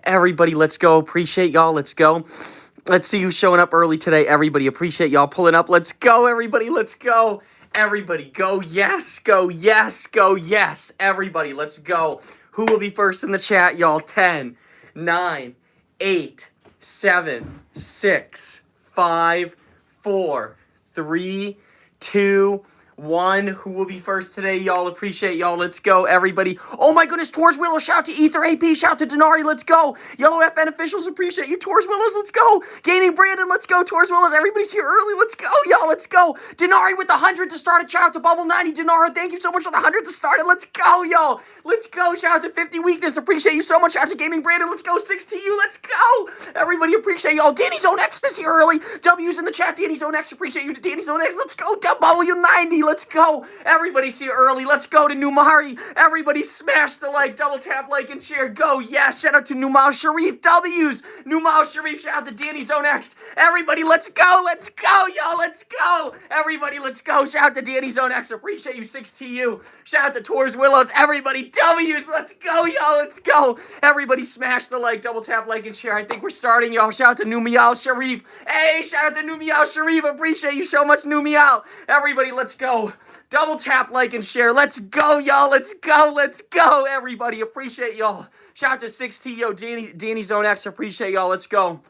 Everybody, let's go. Appreciate y'all. Let's go. Let's see who's showing up early today. Everybody, appreciate y'all pulling up. Let's go, everybody. Let's go. Everybody, go yes, go yes, go yes. Everybody, let's go. Who will be first in the chat, y'all? 10, 9, 8, 7, 6, 5, 4, 3, 2, 1. Who will be first today, y'all? Appreciate y'all. Let's go, everybody. Oh my goodness, Tours Willows. Shout out to Ether AP. Shout out to Denari. Let's go. Yellow FN officials. Appreciate you. Tours Willows. Let's go. Gaming Brandon. Let's go. Tours Willows. Everybody's here early. Let's go, y'all. Let's go. Denari with the 100 to start it. Shout out to Bubble 90. Denara, thank you so much for the 100 to start it. Let's go, y'all. Let's go. Shout out to 50 Weakness. Appreciate you so much. Shout out to Gaming Brandon. Let's go. 6 to you. Let's go. Everybody, appreciate y'all. Danny Zone X is here early. W's in the chat. Danny Zone X. Appreciate you to Danny Zone X. Let's go. W90. Let's go. Everybody's here early. Let's go to Numari. Everybody smash the like, double tap, like, and share. Go. Yes. Shout out to Numal Sharif. W's. Numal Sharif. Shout out to Danny Zone X. Everybody, let's go. Let's go, y'all. Let's go. Everybody, let's go. Shout out to Danny Zone X. Appreciate you. 6TU. Shout out to Tours Willows. Everybody, W's. Let's go, y'all. Let's go. Everybody smash the like, double tap, like, and share. I think we're starting, y'all. Shout out to Numial Sharif. Hey, shout out to Numial Sharif. Appreciate you so much, Numial. Everybody, let's go. Double tap, like, and share. Let's go, y'all. Let's go. Let's go, everybody. Appreciate y'all. Shout out to 6TO, Danny Zone X. Appreciate y'all. Let's go.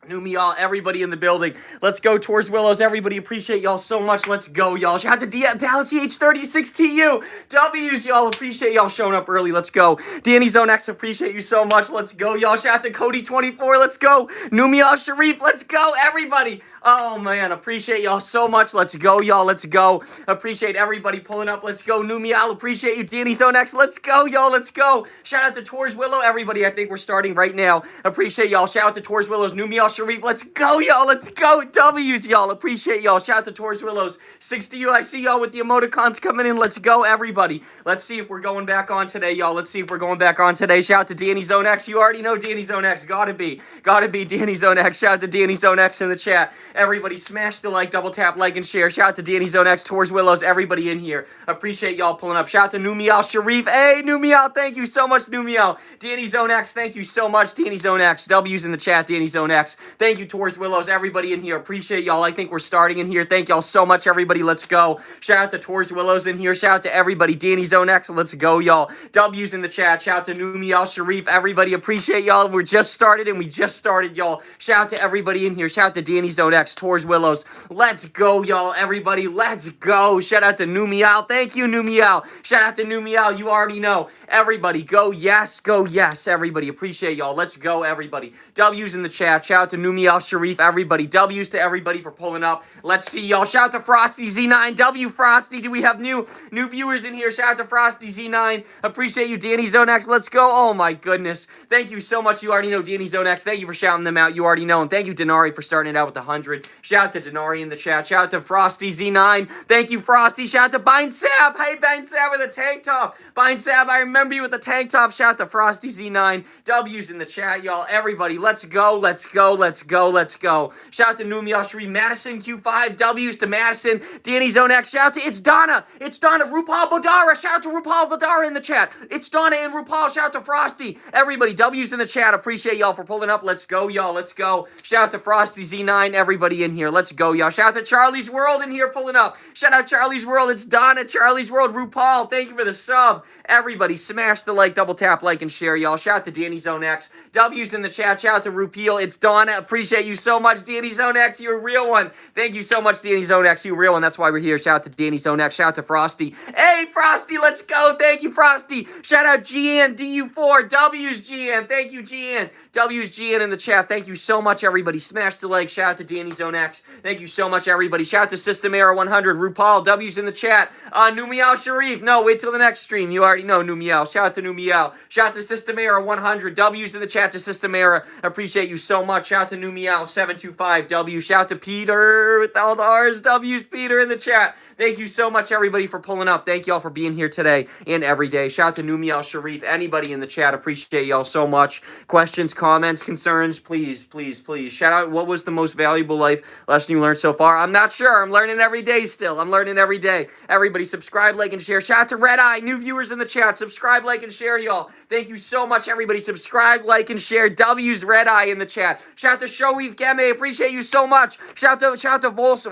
Numial, everybody in the building. Let's go Tours Willows. Everybody, appreciate y'all so much. Let's go, y'all. Shout out to Dallas CH36TU. W's, y'all. Appreciate y'all showing up early. Let's go. Danny Zone X, appreciate you so much. Let's go, y'all. Shout out to Cody24. Let's go. Numial Sharif. Let's go, everybody. Oh, man. Appreciate y'all so much. Let's go, y'all. Let's go. Appreciate everybody pulling up. Let's go. Numial, appreciate you. Danny Zone X. Let's go, y'all. Let's go. Shout out to Tours Willow. Everybody, I think we're starting right now. Appreciate y'all. Shout out to Tours Willows. Numial Sharif. Let's go, y'all. Let's go. W's, y'all. Appreciate y'all. Shout out to Tours Willows. 60 you. I see y'all with the emoticons coming in. Let's go, everybody. Let's see if we're going back on today, y'all. Let's see if we're going back on today. Shout out to Danny Zone X. You already know Danny Zone X. Gotta be Danny Zone X. Shout out to Danny Zone X in the chat. Everybody smash the like, double tap, like, and share. Shout out to Danny Zone X, Tours Willows, everybody in here. Appreciate y'all pulling up. Shout out to Numial Sharif. Hey, Numial, thank you so much, Numial. Danny Zone X, thank you so much, Danny Zone X. W's in the chat, Danny Zone X. Thank you, Tours Willows, everybody in here. Appreciate y'all. I think we're starting in here. Thank y'all so much, everybody. Let's go. Shout out to Tours Willows in here. Shout out to everybody. Danny Zone X, let's go, y'all. W's in the chat. Shout out to Numial Sharif. Everybody, appreciate y'all. We're just started, and we just started, y'all. Shout out to everybody in here. Shout out to Danny Zone X, Tours Willows. Let's go, y'all. Everybody, let's go. Shout out to Numial. Thank you, Numial. Shout out to Numial. You already know. Everybody, go yes, go yes. Everybody, appreciate y'all. Let's go, everybody. W's in the chat. Shout out to Numial Sharif. Everybody, W's to everybody for pulling up. Let's see, y'all. Shout out to Frosty Z9. W Frosty. Do we have new viewers in here? Shout out to Frosty Z9. Appreciate you, Danny Zone X. Let's go. Oh my goodness. Thank you so much. You already know Danny Zone X. Thank you for shouting them out. You already know. And thank you, Denari, for starting it out with the 100. Shout out to Denari in the chat. Shout out to Frosty Z9. Thank you, Frosty. Shout out to Bind Sab. Hey, Bind Sab with a tank top. Bind Sab, I remember you with the tank top. Shout out to Frosty Z9. W's in the chat, y'all. Everybody, let's go. Let's go. Let's go. Let's go. Shout out to Numial Sharif. Madison Q5. W's to Madison. Danny Zone X. Shout out to It's Donna. It's Donna. RuPaul Bodara. Shout out to RuPaul Bodara in the chat. It's Donna and RuPaul. Shout out to Frosty. Everybody, W's in the chat. Appreciate y'all for pulling up. Let's go, y'all. Let's go. Shout out to Frosty Z9. Everybody in here. Let's go, y'all. Shout out to Charlie's World in here pulling up. Shout out Charlie's World. It's Donna. Charlie's World. RuPaul. Thank you for the sub. Everybody, smash the like, double tap, like, and share, y'all. Shout out to Danny Zone X. W's in the chat. Shout out to Rupeel. It's Donna. Appreciate you so much, Danny Zone X. You're a real one. Thank you so much, Danny Zone X. You're a real one. That's why we're here. Shout out to Danny Zone X. Shout out to Frosty. Hey, Frosty, let's go. Thank you, Frosty. Shout out GN DU4. W's GN. Thank you, GN. W's GN in the chat. Thank you so much, everybody. Smash the like. Shout out to Danny Zone X. Thank you so much, everybody. Shout out to System Era 100. RuPaul. W's in the chat. Numial Sharif. No, wait till the next stream. You already know Numial. Shout out to Numial. Shout out to System Era 100. W's in the chat to System Era. Appreciate you so much. Shout Shout out to New Meow 725 W. Shout out to Peter with all the R's, W's. Peter in the chat. Thank you so much, everybody, for pulling up. Thank y'all for being here today and every day. Shout out to New Meow Sharif. Anybody in the chat, appreciate y'all so much. Questions, comments, concerns, please, please, please. Shout out, what was the most valuable life lesson you learned so far? I'm not sure. I'm learning every day still. I'm learning every day. Everybody, subscribe, like, and share. Shout out to Red Eye, new viewers in the chat. Subscribe, like, and share, y'all. Thank you so much, everybody. Subscribe, like, and share. W's Red Eye in the chat. Shout out to Showeave Geme. Appreciate you so much. Shout out to Vols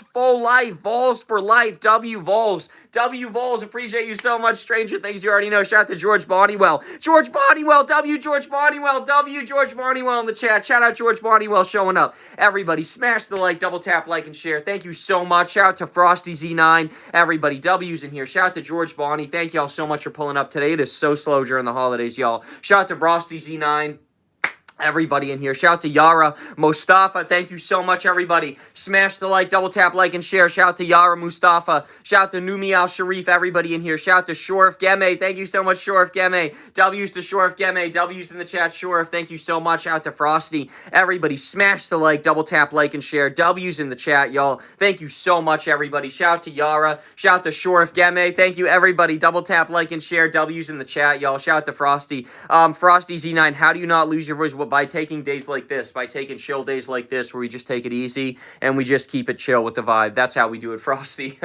for life. Vols for life. W Vols. W Vols, appreciate you so much. Stranger Things, you already know. Shout out to George Bodywell. George Bodywell, W George Bodywell, W George Bodywell in the chat. Shout out George Bodywell showing up. Everybody, smash the like, double tap, like, and share. Thank you so much. Shout out to Frosty Z9. Everybody, W's in here. Shout out to George Bonnie. Thank y'all so much for pulling up today. It is so slow during the holidays, y'all. Shout out to Frosty Z9. Everybody in here. Shout out to Yara Mustafa. Thank you so much, everybody. Smash the like, double tap, like, and share. Shout out to Yara Mustafa. Shout out to Numi Al Sharif. Everybody in here. Shout out to Shoref Geme. Thank you so much, Shoref Geme. W's to Shoref Geme. W's in the chat. Shoref, thank you so much. Shout out to Frosty. Everybody, smash the like, double tap, like, and share. W's in the chat, y'all. Thank you so much, everybody. Shout out to Yara. Shout out to Shoref Geme. Thank you, everybody. Double tap, like, and share. W's in the chat, y'all. Shout out to Frosty. Frosty Z9. How do you not lose your voice? By taking days like this, by taking chill days like this, where we just take it easy and we just keep it chill with the vibe. That's how we do it, Frosty.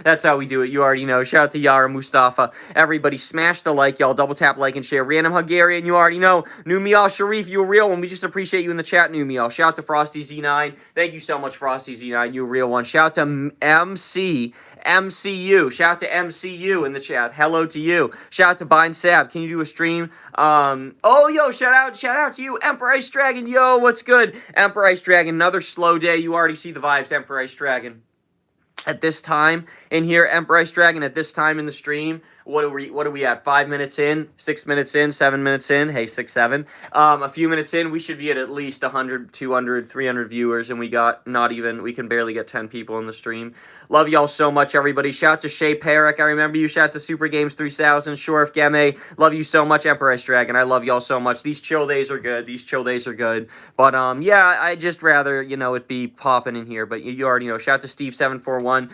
That's how we do it. You already know. Shout out to Yara Mustafa. Everybody, smash the like, y'all. Double tap, like, and share. Random Hungarian, you already know. Numial Sharif, you a real one. We just appreciate you in the chat, Numial. Shout out to Frosty Z9. Thank you so much, Frosty Z9. You a real one. Shout out to MCU. Shout out to MCU in the chat. Hello to you. Shout out to Bind Sab. Can you do a stream? Yo, shout out to you, Emperor Ice Dragon. Yo, what's good? Emperor Ice Dragon, another slow day. You already see the vibes, Emperor Ice Dragon. At this time in here, Emperor Ice Dragon, at this time in the stream, what are we at? 5 minutes in, 6 minutes in, 7 minutes in. Hey, 6, 7. A few minutes in, we should be at least 100, 200, 300 viewers, and we can barely get 10 people in the stream. Love y'all so much, everybody. Shout out to Shay Parrick. I remember you. Shout out to Super Games 3000, Shoref Geme. Love you so much, Emperor Ice Dragon. I love y'all so much. These chill days are good. But, yeah, I just rather, it be popping in here. But you already know. Shout out to Steve741.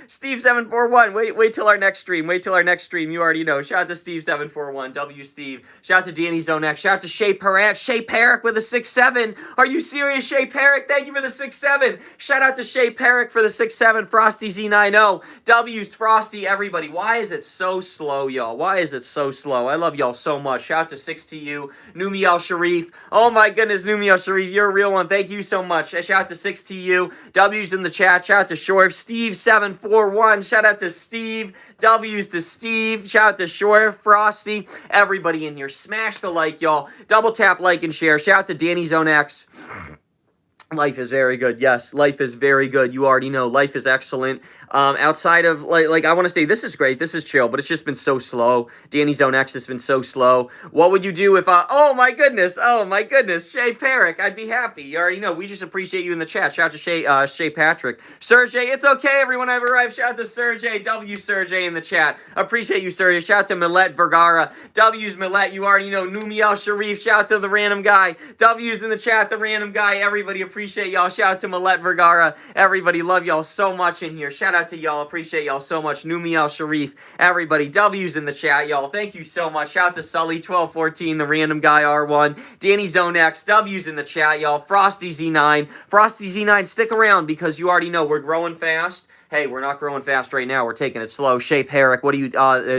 Steve741. Wait till our next stream. You already know. Shout out to Steve741. W Steve. Shout out to Danny Zone X. Shout out to Shay Parrick. Shay Parrick with a 6-7. Are you serious, Shay Parrick? Thank you for the 6-7. Shout out to Shay Parrick for the 6-7. Frosty Z90. W's Frosty, everybody. Why is it so slow, y'all? Why is it so slow? I love y'all so much. Shout out to 6TU. Numi Al Sharif. Oh my goodness, Numi Al Sharif. You're a real one. Thank you so much. Shout out to 6TU. W's in the chat. Shout out to Shoref. Steve741. Shout out to Steve. W's to Steve. Shout out to Shore, Frosty, everybody in here. Smash the like, y'all. Double tap, like, and share. Shout out to Danny Zone X. Life is very good. Yes, life is very good. You already know. Life is excellent. Outside of, like I want to say, this is great. This is chill, but it's just been so slow. Danny Zone X has been so slow. What would you do if, oh my goodness, Shay Parrick, I'd be happy. You already know. We just appreciate you in the chat. Shout out to Shay Patrick. Sergey, it's okay, everyone. I've arrived. Shout out to Sergey. W Sergey in the chat. Appreciate you, Sergey. Shout out to Millet Vergara. W's Millet, you already know. Numi Al Sharif. Shout out to the random guy. W's in the chat, the random guy. Everybody appreciate y'all. Shout out to Millet Vergara. Everybody love y'all so much in here. Shout out to y'all. Appreciate y'all so much. Numi Al Sharif. Everybody. W's in the chat, y'all. Thank you so much. Shout out to Sully1214, the random guy R1. Danny Zone X. W's in the chat, y'all. Frosty Z9. Frosty Z9, stick around because you already know we're growing fast. Hey, we're not growing fast right now. We're taking it slow. Shay Parrick, what are you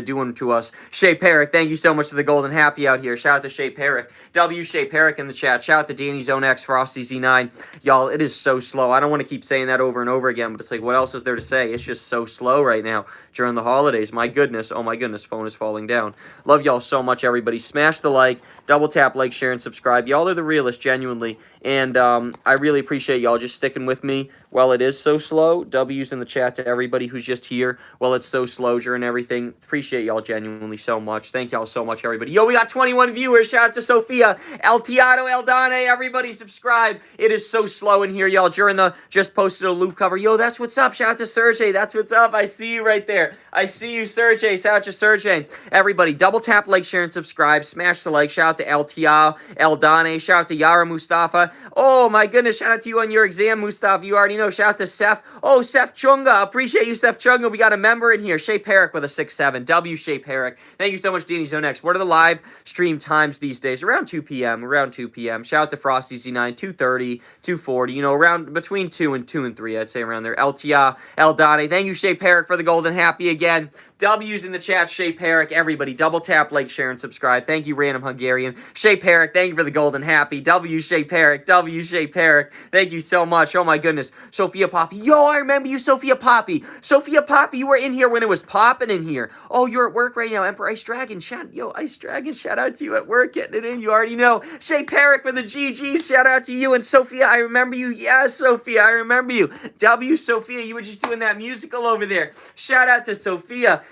doing to us? Shay Parrick, thank you so much for the golden happy out here. Shout out to Shay Parrick. W Shay Parrick in the chat. Shout out to Danny Zone X, Frosty Z9. Y'all, it is so slow. I don't want to keep saying that over and over again, but it's like, what else is there to say? It's just so slow right now during the holidays. My goodness. Oh my goodness. Phone is falling down. Love y'all so much, everybody. Smash the like, double tap, like, share, and subscribe. Y'all are the realest, genuinely. And I really appreciate y'all just sticking with me while it is so slow. W's in the chat. chat to everybody who's just here while it's so slow and everything. Appreciate y'all genuinely so much. Thank y'all so much, everybody. Yo, we got 21 viewers. Shout out to Sophia, El Tiato, El Dane. Everybody subscribe. It is so slow in here, y'all. During the just posted a loop cover. Yo, that's what's up. Shout out to Sergey. That's what's up. I see you right there. I see you, Sergey. Shout out to Sergey. Everybody, double tap, like, share, and subscribe. Smash the like. Shout out to El Tiao, El Dane. Shout out to Yara Mustafa. Oh, my goodness. Shout out to you on your exam, Mustafa. You already know. Shout out to Seth. Oh, Seth Chunga. Appreciate you, Seth Chunga. We got a member in here. Shay Perrick with a 6-7. W. Shay Perrick. Thank you so much, Danny Zonex. What are the live stream times these days? Around 2 p.m. Around 2 p.m. Shout out to Frosty Z9. 2:30, 2:40. You know, around between 2 and 3. I'd say around there. LTI, El Dane. Thank you, Shay Perrick, for the golden happy again. W's in the chat, Shay Perrick. Everybody, double tap, like, share, and subscribe. Thank you, Random Hungarian. Shay Perrick, thank you for the golden happy. W. Shay Perrick. W. Shay Perrick. Thank you so much. Oh, my goodness. Sophia Poppy. Yo, I remember you, Sophia Poppy. Sophia Poppy, you were in here when it was popping in here. Oh, you're at work right now. Emperor Ice Dragon. Yo, Ice Dragon, shout out to you at work. Getting it in. You already know. Shay Perrick with the GG. Shout out to you. And Sophia, I remember you. Yes, Sophia, I remember you. W. Sophia, you were just doing that musical over there. Shout out to Sophia.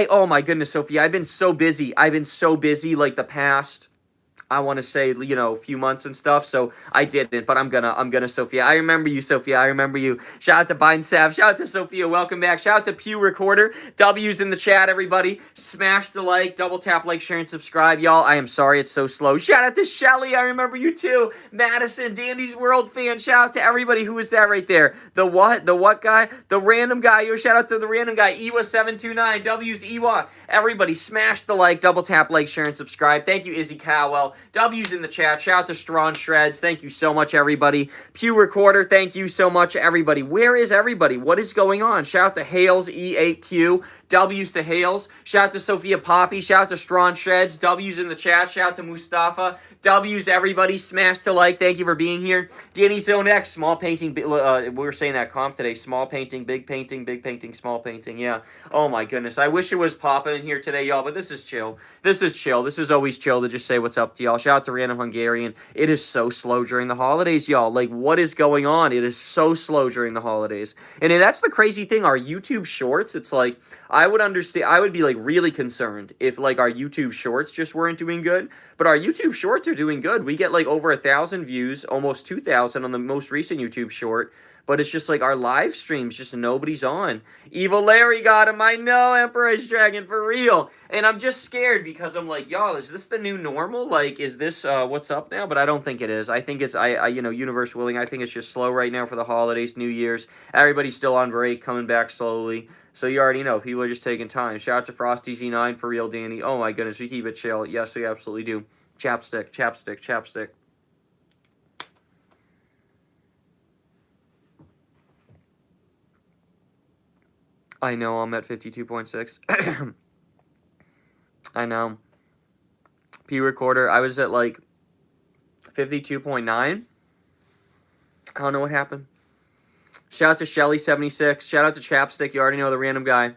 Oh my goodness, Sophia, I've been so busy. Like the past, I want to say, you know, a few months and stuff, so I didn't, but I'm gonna, Sophia. I remember you, Sophia. I remember you. Shout out to Bind Sav. Shout out to Sophia. Welcome back. Shout out to Pew Recorder. W's in the chat, everybody. Smash the like, double tap, like, share, and subscribe, y'all. I am sorry it's so slow. Shout out to Shelly. I remember you too. Madison, Dandy's World fan. Shout out to everybody. Who is that right there? The what? The what guy? The random guy. Yo, shout out to the random guy. Ewa729. W's Ewa. Everybody, smash the like, double tap, like, share, and subscribe. Thank you, Izzy Cowell. W's in the chat. Shout out to Strawn Shreds. Thank you so much, everybody. Pew Recorder. Thank you so much, everybody. Where is everybody? What is going on? Shout out to Hales E8Q. W's to Hales. Shout out to Sophia Poppy. Shout out to Strawn Shreds. W's in the chat. Shout out to Mustafa. W's, everybody. Smash the like. Thank you for being here. Danny Zone X. Small painting. We were saying that comp today. Small painting, big painting, small painting. Yeah. Oh, my goodness. I wish it was popping in here today, y'all, but this is chill. This is chill. This is always chill to just say what's up to y'all. Shout out to Random Hungarian. It is so slow during the holidays, y'all. Like, what is going on? It is so slow during the holidays. And that's the crazy thing. Our YouTube shorts, it's like, I would understand. I would be, like, really concerned if, like, our YouTube shorts just weren't doing good. But our YouTube shorts are doing good. We get, like, over 1,000 views, almost 2,000 on the most recent YouTube short. But it's just like our live streams, just nobody's on. Evil Larry got him. I know, Emperor Ice Dragon, for real. And I'm just scared because I'm like, y'all, is this the new normal? Like, is this what's up now? But I don't think it is. I think it's, you know, universe willing. I think it's just slow right now for the holidays, New Year's. Everybody's still on break, coming back slowly. So you already know, people are just taking time. Shout out to Frosty Z9, for real, Danny. Oh my goodness, we keep it chill. Yes, we absolutely do. Chapstick, chapstick, chapstick. I know, I'm at 52.6. I know. P Recorder, I was at like 52.9. I don't know what happened. Shout out to Shelly76. Shout out to Chapstick. You already know the random guy.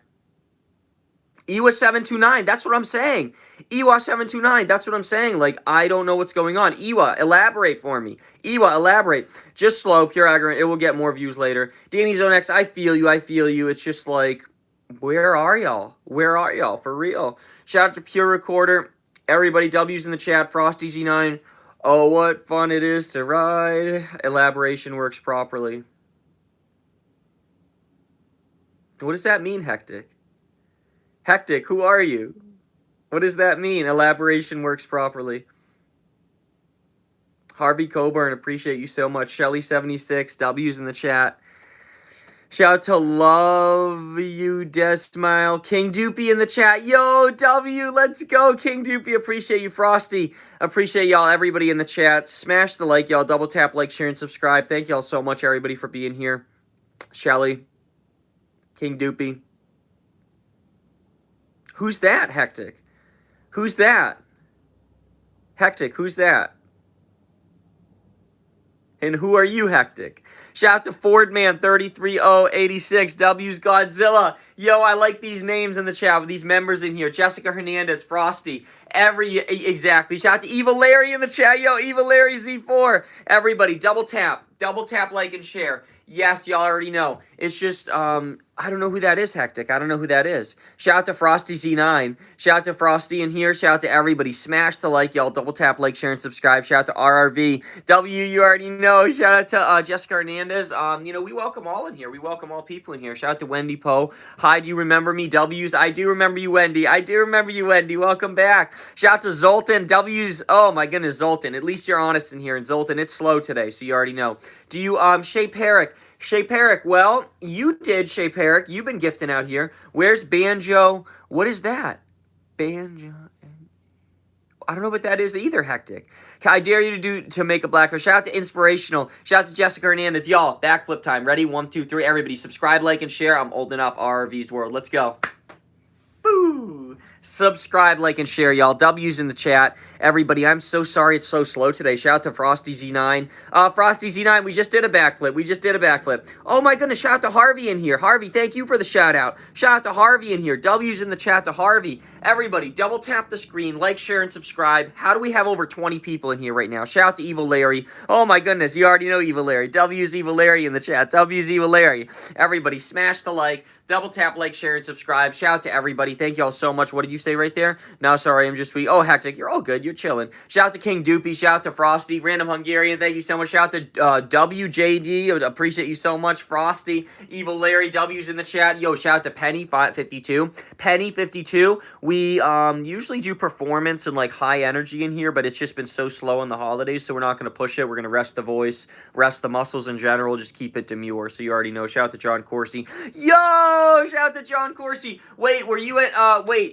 Ewa729. That's what I'm saying. Ewa729. That's what I'm saying. Like, I don't know what's going on. Ewa, elaborate for me. Ewa, elaborate. Just slow, pure aggregate. It will get more views later. Danny Zone X, I feel you. I feel you. It's just like, where are y'all? Where are y'all? For real. Shout out to Pure Recorder. Everybody, W's in the chat. Frosty Z9. Oh, what fun it is to ride. Elaboration works properly. What does that mean, Hectic? Hectic, who are you? What does that mean? Elaboration works properly. Harvey Coburn, appreciate you so much. Shelly76, W's in the chat. Shout out to Love You, Desmile. King Doopy in the chat. Yo, W, let's go. King Doopy, appreciate you. Frosty, appreciate y'all. Everybody in the chat. Smash the like, y'all. Double tap, like, share, and subscribe. Thank y'all so much, everybody, for being here. Shelly. King Doopy. Who's that, Hectic? Who's that? Hectic, who's that? And who are you, Hectic? Shout out to Fordman33086, W's Godzilla. Yo, I like these names in the chat with these members in here. Jessica Hernandez, Frosty, Exactly. Shout out to Evil Larry in the chat. Yo, Evil Larry Z4. Everybody, double tap. Double tap, like, and share. Yes, y'all already know. It's just, I don't know who that is, Hectic. I don't know who that is. Shout out to Frosty Z9. Shout out to Frosty in here. Shout out to everybody. Smash the like, y'all. Double tap, like, share, and subscribe. Shout out to RRV. W, you already know. Shout out to Jessica Hernandez. You know, we welcome all in here. We welcome all people in here. Shout out to Wendy Poe. Hi, do you remember me? W's, I do remember you, Wendy. I do remember you, Wendy. Welcome back. Shout out to Zoltan. W's, oh my goodness, Zoltan. At least you're honest in here. And Zoltan, it's slow today, so you already know. Do you, Shay Perrick? Shay Perrick, well, you did, Shay Perrick. You've been gifting out here. Where's Banjo? What is that? Banjo. I don't know what that is either, Hectic. I dare you to make a black. Shout out to Inspirational. Shout out to Jessica Hernandez. Y'all, backflip time. Ready? 1, 2, 3. Everybody subscribe, like, and share. I'm olding up RRV's World. Let's go. Boo! Subscribe, like, and share, y'all. W's in the chat. Everybody, I'm so sorry it's so slow today. Shout out to Frosty Z9. Frosty Z9, we just did a backflip. Oh my goodness, shout out to Harvey in here. Harvey, thank you for the shout out. Shout out to Harvey in here. W's in the chat to Harvey. Everybody, double tap the screen, like, share, and subscribe. How do we have over 20 people in here right now? Shout out to Evil Larry. Oh my goodness, you already know Evil Larry. W's Evil Larry in the chat. W's Evil Larry. Everybody, smash the like. Double tap, like, share, and subscribe. Shout out to everybody. Thank y'all so much. What did you say right there? No, sorry, I'm just weak. Oh, Hectic, you're all good. You're chilling. Shout out to King Doopy. Shout out to Frosty. Random Hungarian, thank you so much. Shout out to WJD. Appreciate you so much. Frosty. Evil Larry. W's in the chat. Yo, shout out to Penny, 552. Penny, 52. We usually do performance and, like, high energy in here, but it's just been so slow in the holidays, so we're not going to push it. We're going to rest the voice, rest the muscles in general, just keep it demure, so you already know. Shout out to John Corsi. Yo! Shout out to John Corsi. Wait, were you at,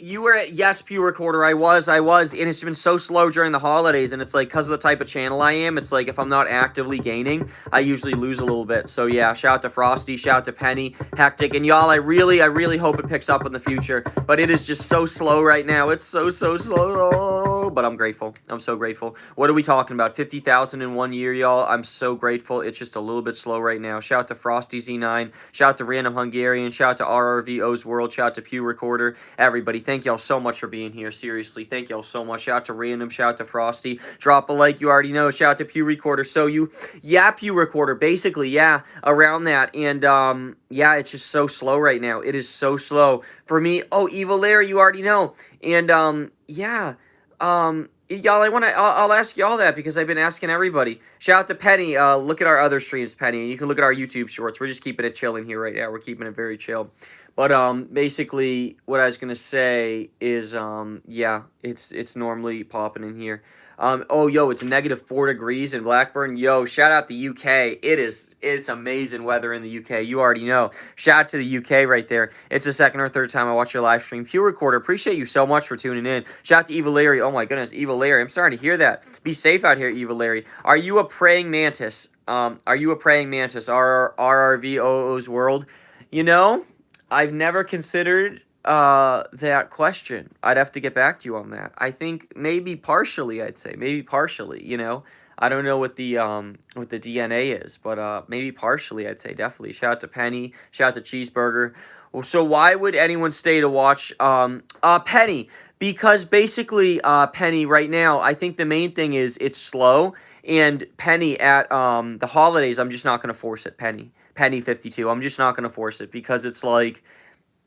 you were at Yes Pew Recorder. I was, and it's been so slow during the holidays, and it's like, because of the type of channel I am, it's like, if I'm not actively gaining, I usually lose a little bit. So yeah, shout out to Frosty, shout out to Penny, Hectic, and y'all, I really hope it picks up in the future, but it is just so slow right now. It's so slow, but I'm grateful. I'm so grateful. What are we talking about? 50,000 in 1 year, y'all. I'm so grateful. It's just a little bit slow right now. Shout out to Frosty Z9, shout out to Random Hungarian, shout out to RRVO's World, shout out to Pew Recorder. Everybody, thank y'all so much for being here. Seriously, thank y'all so much. Shout out to Random, shout out to Frosty. Drop a like, you already know. Shout out to Pew Recorder. So yeah, Pew Recorder, basically, yeah, around that. And yeah, it's just so slow right now. It is so slow for me. Oh, Evil Larry, you already know. And yeah, y'all, I'll ask y'all that because I've been asking everybody. Shout out to Penny. Look at our other streams, Penny. You can look at our YouTube shorts. We're just keeping it chilling here right now. We're keeping it very chill. But basically, what I was gonna say is, yeah, it's normally popping in here. Oh, yo, it's -4 degrees in Blackburn. Yo, shout out the UK. It's amazing weather in the UK. You already know. Shout out to the UK right there. It's the second or third time I watch your live stream. Pew Recorder, appreciate you so much for tuning in. Shout out to Evil Larry. Oh my goodness, Evil Larry. I'm starting to hear that. Be safe out here, Evil Larry. Are you a praying mantis? Are you a praying mantis? RRVO's World. You know, I've never considered that question. I'd have to get back to you on that. I think maybe partially, I'd say. Maybe partially, you know. I don't know what the DNA is, but maybe partially, I'd say definitely. Shout out to Penny. Shout out to Cheeseburger. Well, so why would anyone stay to watch Penny? Because basically, Penny, right now, I think the main thing is it's slow. And Penny, at the holidays, I'm just not going to force it, Penny. Penny 52. I'm just not going to force it because it's like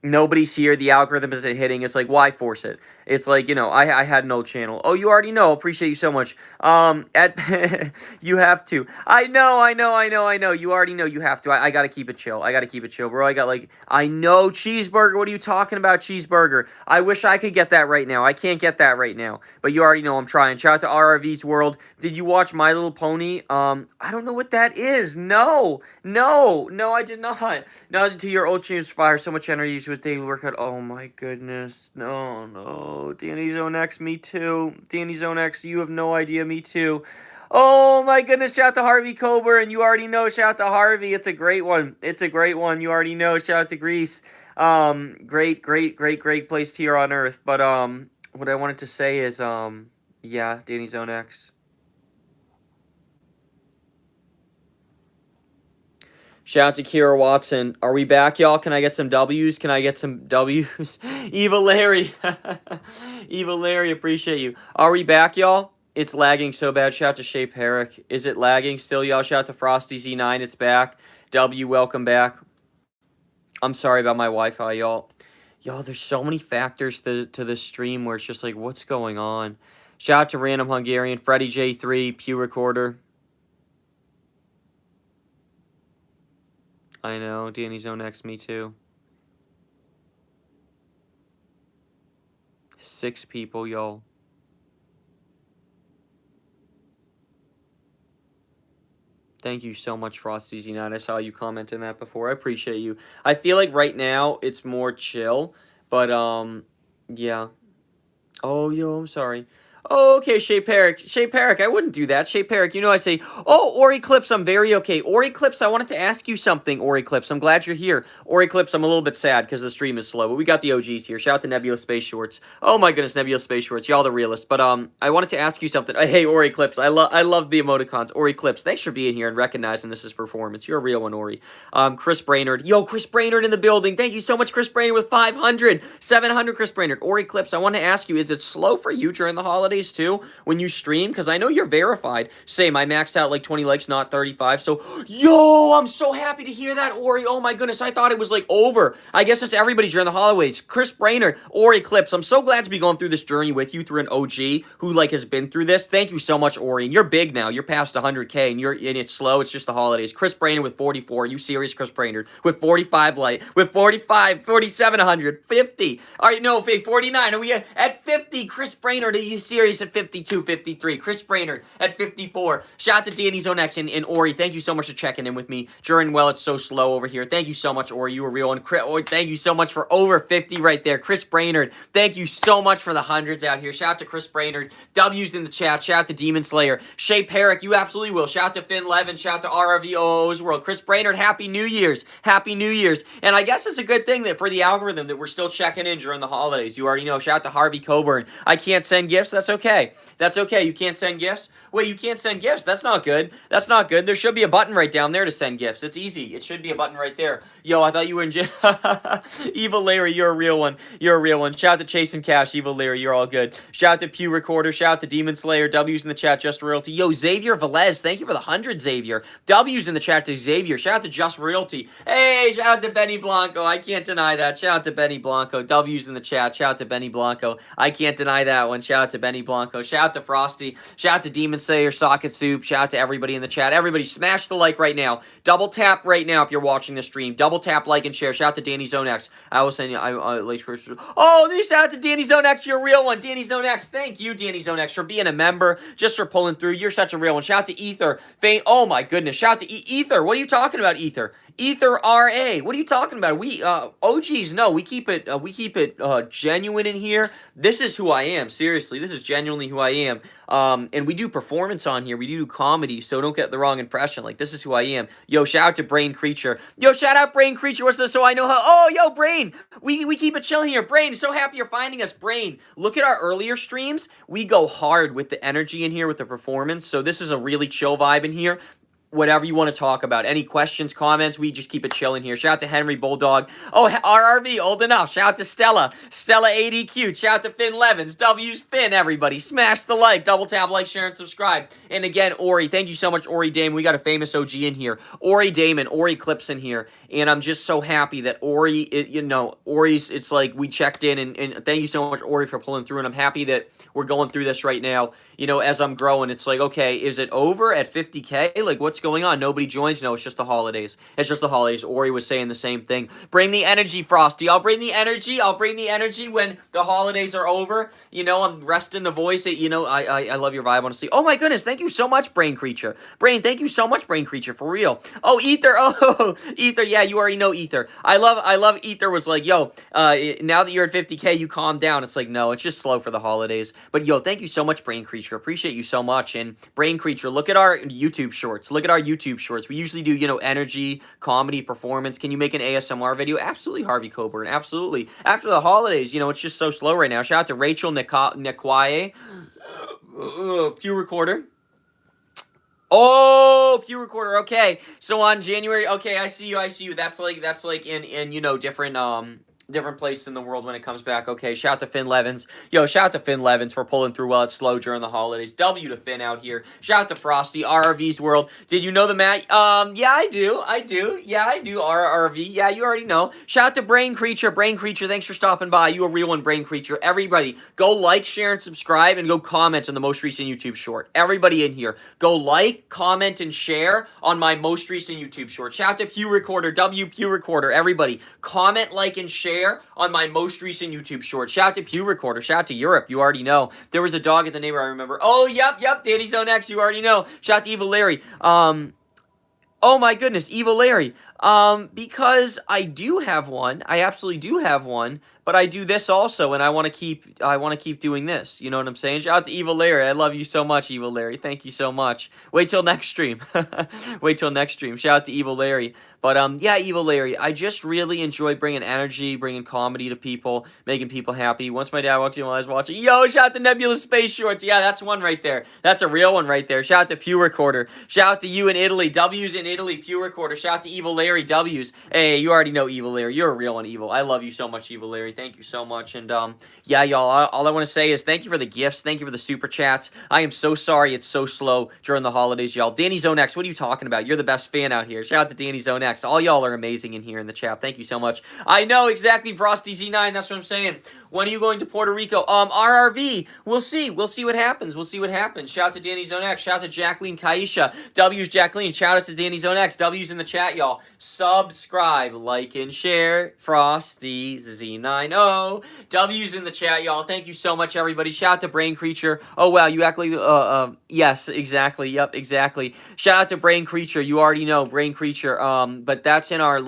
nobody's here. The algorithm isn't hitting. It's like, why force it? It's like, you know, I had no channel. Oh, you already know. Appreciate you so much. You have to. I know. You already know you have to. I got to keep it chill. Bro. I know Cheeseburger. What are you talking about, Cheeseburger? I wish I could get that right now. I can't get that right now. But you already know I'm trying. Shout out to RRV's World. Did you watch My Little Pony? I don't know what that is. No, I did not. Not to your old streams fire. So much energy with daily workout. Oh my goodness. No. Danny Zone X, me too. Danny Zone X, you have no idea, me too. Oh my goodness, shout out to Harvey Coburn. You already know, shout out to Harvey. It's a great one. You already know. Shout out to Greece. Great place here on earth. But what I wanted to say is yeah, Danny Zone X. Shout out to Kira Watson. Are we back, y'all? Can I get some W's? Can I get some W's? Eva Larry. Eva Larry, appreciate you. Are we back, y'all? It's lagging so bad. Shout out to Shape Herrick. Is it lagging still, y'all? Shout out to Frosty Z9. It's back. W, welcome back. I'm sorry about my Wi-Fi, y'all. Y'all, there's so many factors to this stream where it's just like, what's going on? Shout out to Random Hungarian, Freddie J3, Pew Recorder. I know, Danny Zone X, me too. 6 people, y'all. Thank you so much, Frosty Z9. I saw you commenting that before. I appreciate you. I feel like right now it's more chill, but yeah. Oh, yo, I'm sorry. Oh, okay, Shape Herrick. Shape Herrick, I wouldn't do that. Shape Herrick, you know I say, oh, Ori Clips, I'm very okay. Ori Clips, I wanted to ask you something, Ori Clips. I'm glad you're here. Ori Clips, I'm a little bit sad because the stream is slow, but we got the OGs here. Shout out to Nebula Space Shorts. Oh my goodness, Nebula Space Shorts. Y'all the realists. But I wanted to ask you something. Hey, Ori Clips, I love the emoticons. Ori Clips, thanks for being here and recognizing this is performance. You're a real one, Ori. Chris Brainerd. Yo, Chris Brainerd in the building. Thank you so much, Chris Brainerd, with 500. 700, Chris Brainerd. Ori Clips, I want to ask you, is it slow for you during the holidays too when you stream? Because I know you're verified. Same, I maxed out like 20 likes, not 35. So, yo, I'm so happy to hear that, Ori. Oh my goodness, I thought it was like over. I guess it's everybody during the holidays. Chris Brainerd, Ori Clips, I'm so glad to be going through this journey with you through an OG who like has been through this. Thank you so much, Ori. And you're big now. You're past 100K and it's slow. It's just the holidays. Chris Brainerd with 44. You serious, Chris Brainerd? With 45 like, with 45, 4,700, 50. All right, no, 49. Are we at 50? Chris Brainerd, are you serious at 52, 53? Chris Brainerd at 54. Shout out to Danny Zone X and Ori. Thank you so much for checking in with me during, well, it's so slow over here. Thank you so much, Ori. You were real. And Ori, thank you so much for over 50 right there. Chris Brainerd, thank you so much for the hundreds out here. Shout out to Chris Brainerd. W's in the chat. Shout out to Demon Slayer. Shape Herrick, you absolutely will. Shout out to Finn Levin. Shout out to RRVOO's World. Chris Brainerd, Happy New Year's. Happy New Year's. And I guess it's a good thing that for the algorithm that we're still checking in during the holidays. You already know. Shout out to Harvey Coburn. I can't send gifts. That's okay. That's okay. You can't send gifts? Wait, you can't send gifts? That's not good. That's not good. There should be a button right down there to send gifts. It's easy. It should be a button right there. Yo, I thought you were in jail. Evil Larry, you're a real one. You're a real one. Shout out to Chase and Cash, Evil Larry. You're all good. Shout out to Pew Recorder. Shout out to Demon Slayer. W's in the chat, Just Royalty. Yo, Xavier Velez. Thank you for the 100, Xavier. W's in the chat to Xavier. Shout out to Just Royalty. Hey, shout out to Benny Blanco. I can't deny that. Shout out to Benny Blanco. W's in the chat. Shout out to Benny Blanco. I can't deny that one. Shout out to Benny Blanco. Shout out to Frosty. Shout out to Demon Slayer, Socket Soup. Shout out to everybody in the chat. Everybody, smash the like right now. Double tap right now if you're watching the stream. Double tap, like, and share. Shout out to Danny Zone X. I was saying, late Christmas. Oh, shout out to Danny Zone X. You're a real one. Danny Zone X. Thank you, Danny Zone X, for being a member, just for pulling through. You're such a real one. Shout out to Ether. Oh my goodness. Shout out to Ether. What are you talking about, Ether? Ether RA. What are you talking about? We OGs, no, we keep it genuine in here. This is who I am. Seriously, this is genuinely who I am. And we do performance on here. We do comedy, so don't get the wrong impression. Like, this is who I am. Yo, shout out to Brain Creature. Yo, shout out Brain Creature. What's this? So I know how. Oh, yo, Brain. We keep it chill here. Brain, so happy you're finding us. Brain, look at our earlier streams. We go hard with the energy in here, with the performance. So this is a really chill vibe in here. Whatever you want to talk about. Any questions, comments, we just keep it chilling here. Shout out to Henry Bulldog. Oh, RRV, old enough. Shout out to Stella. Stella ADQ. Shout out to Finn Levins. W's Finn, everybody. Smash the like. Double tap, like, share, and subscribe. And again, Ori, thank you so much, Ori Damon. We got a famous OG in here. Ori Damon, Ori Clips in here. And I'm just so happy that Ori, Ori's, it's like we checked in. And thank you so much, Ori, for pulling through. And I'm happy that we're going through this right now. You know, as I'm growing, it's like, okay, is it over at 50K? Like, what's going on? Nobody joins? No, it's just the holidays. It's just the holidays. Ori was saying the same thing. Bring the energy, Frosty. I'll bring the energy. I'll bring the energy when the holidays are over. You know, I'm resting the voice. I love your vibe, honestly. Oh, my goodness. Thank you so much, Brain Creature. Brain, thank you so much, Brain Creature, for real. Oh, Ether. Oh, Ether. Yeah, you already know Ether. I love Ether was like, yo, now that you're at 50K, you calm down. It's like, no, it's just slow for the holidays. But, yo, thank you so much, Brain Creature. Appreciate you so much. And Brain Creature, look at our YouTube shorts. Look at our YouTube shorts. We usually do, energy, comedy, performance. Can you make an ASMR video? Absolutely, Harvey Coburn. Absolutely. After the holidays, it's just so slow right now. Shout out to Rachel Nekwaye, Pew Recorder. Oh, Pew Recorder. Okay, so on January. Okay, I see you. I see you. That's like in different place in the world when it comes back. Okay, shout out to Finn Levens. Yo, shout out to Finn Levens for pulling through while it's slow during the holidays. W to Finn out here. Shout out to Frosty, RRV's World. Did you know the Matt? Yeah, I do. I do. Yeah, I do. RRV. Yeah, you already know. Shout out to Brain Creature. Brain Creature, thanks for stopping by. You a real one, Brain Creature. Everybody, go like, share, and subscribe, and go comment on the most recent YouTube short. Everybody in here, go like, comment, and share on my most recent YouTube short. Shout out to Pew Recorder, W Pew Recorder. Everybody, comment, like, and share on my most recent YouTube short. Shout out to Pew Recorder. Shout out to Europe. You already know. There was a dog at the neighbor, I remember. Oh, yep. Danny Zone X. You already know. Shout out to Evil Larry. Oh my goodness, Evil Larry. Because I do have one. I absolutely do have one. But I do this also, and I want to keep doing this. You know what I'm saying? Shout out to Evil Larry. I love you so much, Evil Larry. Thank you so much. Wait till next stream. Wait till next stream. Shout out to Evil Larry. But yeah, Evil Larry. I just really enjoy bringing energy, bringing comedy to people, making people happy. Once my dad walked in while I was watching. Yo, shout out to Nebula Space Shorts. Yeah, that's one right there. That's a real one right there. Shout out to Pew Recorder. Shout out to you in Italy. W's in Italy. Pew Recorder. Shout out to Evil Larry. W's. Hey, you already know Evil Larry. You're a real one, Evil. I love you so much, Evil Larry. Thank you so much. And yeah, y'all, all I want to say is thank you for the gifts. Thank you for the super chats. I am so sorry it's so slow during the holidays, y'all. Danny Zone X, what are you talking about? You're the best fan out here. Shout out to Danny Zone X. All y'all are amazing in here in the chat. Thank you so much. I know exactly, Frosty Z9. That's what I'm saying. When are you going to Puerto Rico? RRV. We'll see. We'll see what happens. We'll see what happens. Shout out to Danny Zone X. Shout out to Jacqueline Kaisha. W's Jacqueline. Shout out to Danny Zone X. W's in the chat, y'all. Subscribe, like, and share. Frosty Z90. W's in the chat, y'all. Thank you so much, everybody. Shout out to Brain Creature. Oh, wow. You act like, yes, exactly. Yep, exactly. Shout out to Brain Creature. You already know Brain Creature. But that's in our,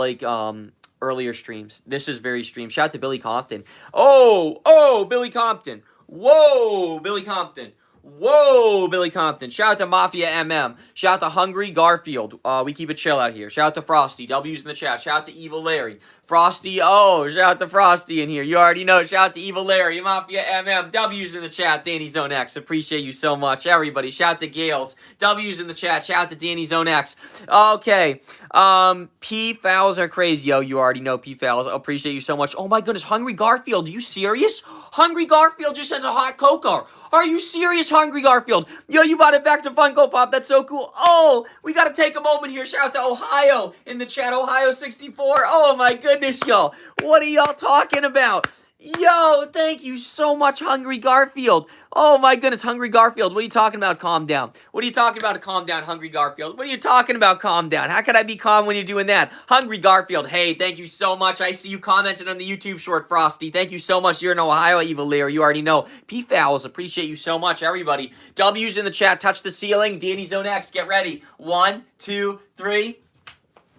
earlier streams. This is very stream. Shout out to Billy Compton. Oh, Billy Compton. Whoa, Billy Compton. Whoa, Billy Compton. Shout out to Mafia MM. Shout out to Hungry Garfield. We keep it chill out here. Shout out to Frosty. W's in the chat. Shout out to Evil Larry. Frosty. Oh, shout out to Frosty in here. You already know. Shout out to Evil Larry. Mafia MM. W's in the chat. Danny Zone X. Appreciate you so much. Everybody. Shout out to Gales. W's in the chat. Shout out to Danny Zone X. Okay. P fouls are crazy. Yo, you already know P fouls. Appreciate you so much. Oh my goodness. Hungry Garfield. Are you serious? Hungry Garfield just sends a hot cocoa. Are you serious, Hungry Garfield? Yo, you bought it back to Funko Pop. That's so cool. Oh, we got to take a moment here. Shout out to Ohio in the chat. Ohio 64. Oh, my goodness, y'all. What are y'all talking about? Yo, thank you so much, Hungry Garfield. Oh, my goodness, Hungry Garfield. What are you talking about? Calm down. What are you talking about? Calm down, Hungry Garfield. What are you talking about? Calm down. How could I be calm when you're doing that? Hungry Garfield, hey, thank you so much. I see you commented on the YouTube short, Frosty. Thank you so much. You're in Ohio, Evil Larry. You already know. P-Fouls, appreciate you so much, everybody. W's in the chat. Touch the ceiling. Danny Zone X, get ready. 1, 2, 3.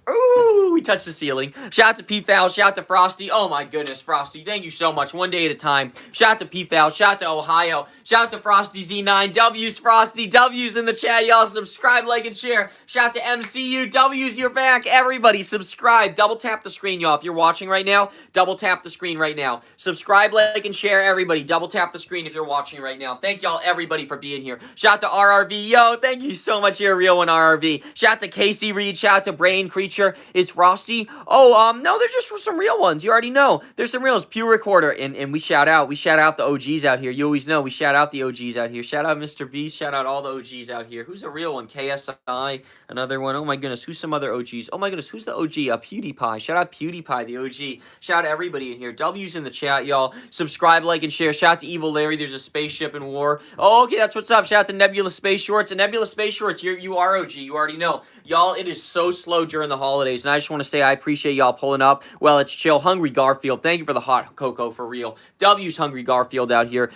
Ooh, we touched the ceiling. Shout out to P-Foul. Shout out to Frosty. Oh my goodness, Frosty. Thank you so much. One day at a time. Shout out to P-Foul. Shout out to Ohio. Shout out to Frosty Z9. W's Frosty. W's in the chat, y'all. Subscribe, like, and share. Shout out to MCU. W's, you're back. Everybody, subscribe. Double tap the screen, y'all. If you're watching right now, double tap the screen right now. Subscribe, like, and share, everybody. Double tap the screen if you're watching right now. Thank y'all, everybody, for being here. Shout out to RRV. Yo, thank you so much. You're a real one, RRV. Shout out to Casey Reed. Shout out to Brain Creature. Is Frosty? Oh, no, there's just some real ones. You already know. There's some reals. Pew Recorder, and we shout out the OGs out here. You always know we shout out the OGs out here. Shout out Mr. Beast. Shout out all the OGs out here. Who's a real one? KSI, another one. Oh my goodness, who's some other OGs? Oh my goodness, who's the OG? PewDiePie. Shout out PewDiePie, the OG. Shout out everybody in here. W's in the chat, y'all. Subscribe, like, and share. Shout out to Evil Larry. There's a spaceship in war. Oh, okay, that's what's up. Shout out to Nebula Space Shorts. And Nebula Space Shorts, you are OG. You already know. Y'all, it is so slow during the holidays, and I just want to say I appreciate y'all pulling up. Well, it's chill. Hungry Garfield, thank you for the hot cocoa, for real. W's Hungry Garfield out here.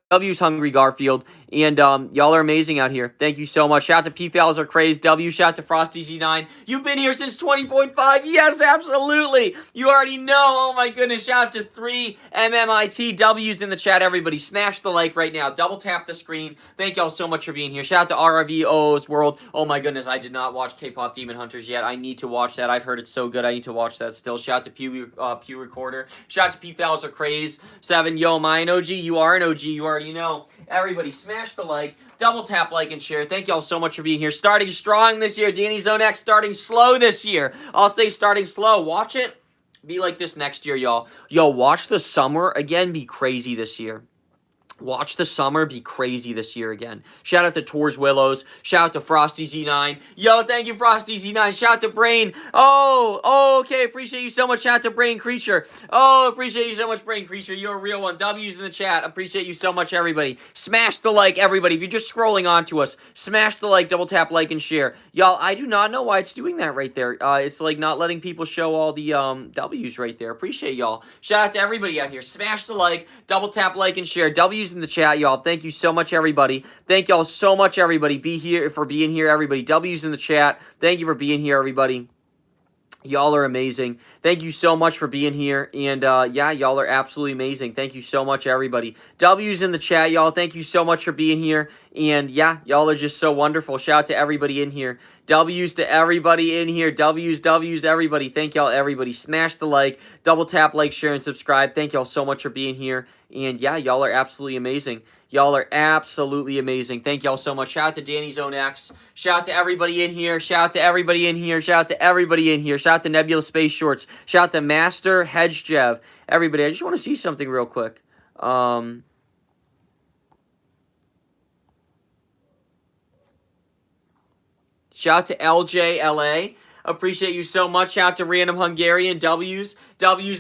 W's Hungry Garfield. And y'all are amazing out here. Thank you so much. Shout out to P-Fouls are crazed. W, shout out to Frosty Z9. You've been here since 20.5. Yes, absolutely. You already know. Oh my goodness. Shout out to 3MMIT. W's in the chat, everybody. Smash the like right now. Double tap the screen. Thank y'all so much for being here. Shout out to RRVO's World. Oh my goodness. I did not watch K-Pop Demon Hunters yet. I need to watch watch that. I've heard it's so good. I need to watch that still. Shout out to Pew Recorder. Shout out to P Fowler Craze 7. Yo, am I an OG? You are an OG. You already know. Everybody, smash the like. Double tap, like, and share. Thank y'all so much for being here. Starting strong this year. Danny Zone X starting slow this year. I'll say starting slow. Watch it be like this next year, y'all. Yo, watch the summer again be crazy this year. Watch the summer be crazy this year again. Shout out to Tours Willows. Shout out to Frosty Z9. Yo, thank you, Frosty Z9. Shout out to Brain. Oh, okay. Appreciate you so much. Shout out to Brain Creature. Oh, appreciate you so much, Brain Creature. You're a real one. W's in the chat. Appreciate you so much, everybody. Smash the like, everybody. If you're just scrolling on to us, smash the like, double tap, like, and share. Y'all, I do not know why it's doing that right there. It's like not letting people show all the W's right there. Appreciate y'all. Shout out to everybody out here. Smash the like, double tap, like, and share. W's in the chat, y'all. Thank you so much, everybody. Thank y'all so much, everybody. Being here, everybody. W's in the chat. Thank you for being here, everybody. Y'all are amazing. Thank you so much for being here. And, yeah, y'all are absolutely amazing. Thank you so much, everybody. W's in the chat, y'all. Thank you so much for being here. And, yeah, y'all are just so wonderful. Shout out to everybody in here. W's to everybody in here. W's, everybody. Thank y'all, everybody. Smash the like. Double tap, like, share, and subscribe. Thank y'all so much for being here. And, yeah, y'all are absolutely amazing. Y'all are absolutely amazing. Thank y'all so much. Shout out to Danny Zone X. Shout out to everybody in here. Shout out to everybody in here. Shout out to everybody in here. Shout out to Nebula Space Shorts. Shout out to Master Hedgejev. Everybody, I just want to see something real quick. Shout out to LJLA. Appreciate you so much. Shout out to Random Hungarian. W's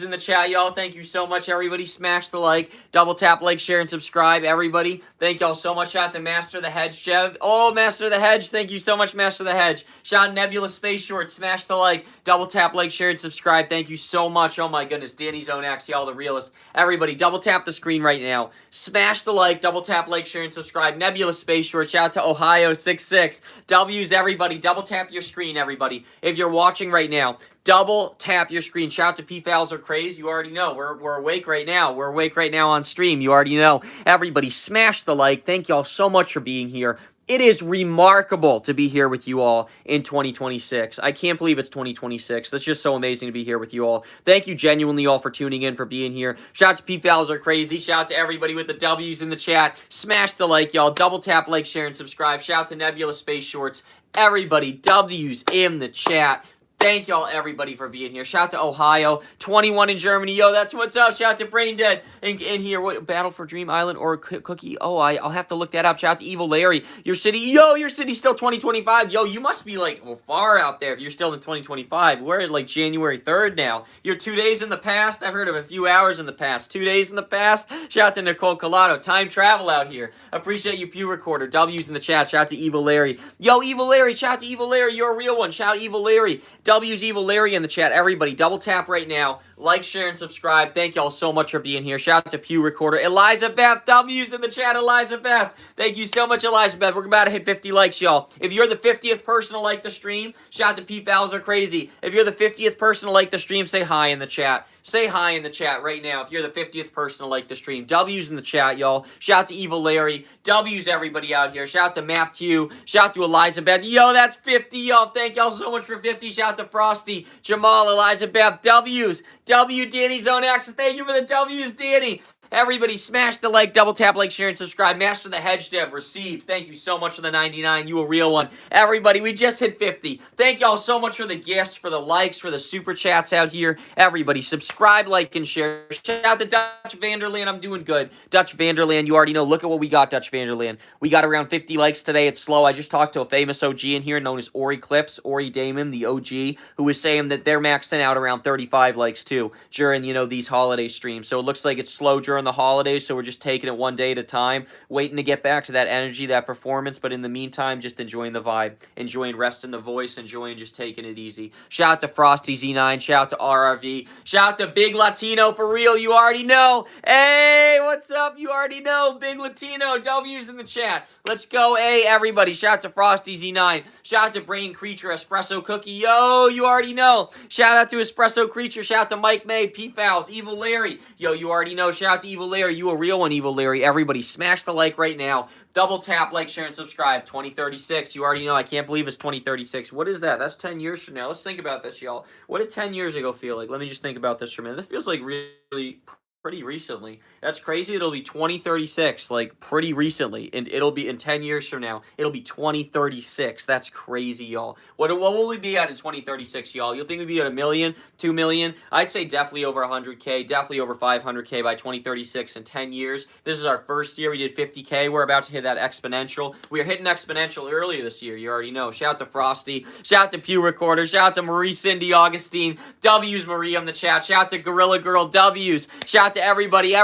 in the chat, y'all. Thank you so much, everybody. Smash the like, double tap, like, share, and subscribe, everybody. Thank y'all so much. Shout out to Master the Hedge, Jev. Oh, Master the Hedge. Thank you so much, Master the Hedge. Shout out Nebula Space Short. Smash the like, double tap, like, share, and subscribe. Thank you so much. Oh, my goodness. Danny Zone X, y'all the realest. Everybody, double tap the screen right now. Smash the like, double tap, like, share, and subscribe. Nebula Space Short. Shout out to Ohio66. W's, everybody. Double tap your screen, everybody. If you're watching right now, double tap your screen. Shout out to P Fowler Craze. You already know. We're awake right now. We're awake right now on stream. You already know. Everybody, smash the like. Thank y'all so much for being here. It is remarkable to be here with you all in 2026. I can't believe it's 2026. That's just so amazing to be here with you all. Thank you genuinely all for tuning in, for being here. Shout out to P Fowler Crazy. Shout out to everybody with the W's in the chat. Smash the like, y'all. Double tap, like, share, and subscribe. Shout out to Nebula Space Shorts. Everybody, W's in the chat. Thank y'all, everybody, for being here. Shout out to Ohio. 21 in Germany. Yo, that's what's up. Shout out to Brain Dead. In here, what, Battle for Dream Island or Cookie? Oh, I'll have to look that up. Shout out to Evil Larry. Your city. Yo, your city's still 2025. Yo, you must be, like, far out there if you're still in 2025. We're at, like, January 3rd now. You're 2 days in the past. I've heard of a few hours in the past. 2 days in the past. Shout out to Nicole Collado. Time travel out here. Appreciate you, Pew Recorder. W's in the chat. Shout out to Evil Larry. Yo, Evil Larry. Shout out to Evil Larry. You're a real one. Shout out Evil Larry. W's Evil Larry in the chat. Everybody, double tap right now. Like, share, and subscribe. Thank y'all so much for being here. Shout out to Pew Recorder. Elizabeth. W's in the chat. Elizabeth. Thank you so much, Elizabeth. We're about to hit 50 likes, y'all. If you're the 50th person to like the stream, shout out to P Fowler Crazy. If you're the 50th person to like the stream, say hi in the chat. Say hi in the chat right now if you're the 50th person to like the stream. W's in the chat, y'all. Shout out to Evil Larry. W's, everybody out here. Shout out to Matthew. Shout out to Elizabeth. Yo, that's 50, y'all. Thank y'all so much for 50. Shout out to Frosty, Jamal, Elizabeth. W's. W, Danny Zone X. Thank you for the W's, Danny. Everybody, smash the like, double tap, like, share, and subscribe. Master the Hedge Dev received. Thank you so much for the 99. You a real one. Everybody, we just hit 50. Thank y'all so much for the gifts, for the likes, for the super chats out here. Everybody, subscribe, like, and share. Shout out to Dutch Vanderland. I'm doing good. Dutch Vanderland, you already know. Look at what we got, Dutch Vanderland. We got around 50 likes today. It's slow. I just talked to a famous OG in here known as Ori Clips, Ori Damon, the OG, who was saying that they're maxing out around 35 likes too during, you know, these holiday streams. So it looks like it's slow during the holidays, so we're just taking it one day at a time, waiting to get back to that energy, that performance, but in the meantime, just enjoying the vibe, enjoying resting the voice, enjoying just taking it easy. Shout out to Frosty Z9, shout out to RRV, shout out to Big Latino for real, you already know. Hey, what's up? You already know. Big Latino, W's in the chat. Let's go, hey, everybody. Shout out to Frosty Z9, shout out to Brain Creature, Espresso Cookie, yo, you already know. Shout out to Espresso Creature, shout out to Mike May, P Fowls, Evil Larry, yo, you already know. Shout out to to Evil Larry. You a real one, Evil Larry. Everybody, smash the like right now. Double tap, like, share, and subscribe. 2036. You already know. I can't believe it's 2036. What is that? That's 10 years from now. Let's think about this, y'all. What did 10 years ago feel like? Let me just think about this for a minute. That feels like really pretty recently. That's crazy. It'll be 2036, like pretty recently, and it'll be in 10 years from now. It'll be 2036. That's crazy, y'all. What will we be at in 2036, y'all? You'll think we'd be at 1 million, 2 million? I'd say definitely over 100K, definitely over 500K by 2036 in 10 years. This is our first year. We did 50K. We're about to hit that exponential. We were hitting exponential earlier this year. You already know. Shout out to Frosty. Shout out to Pew Recorder. Shout out to Marie Cindy Augustine. W's Marie on the chat. Shout out to Gorilla Girl. W's. Shout out to everybody.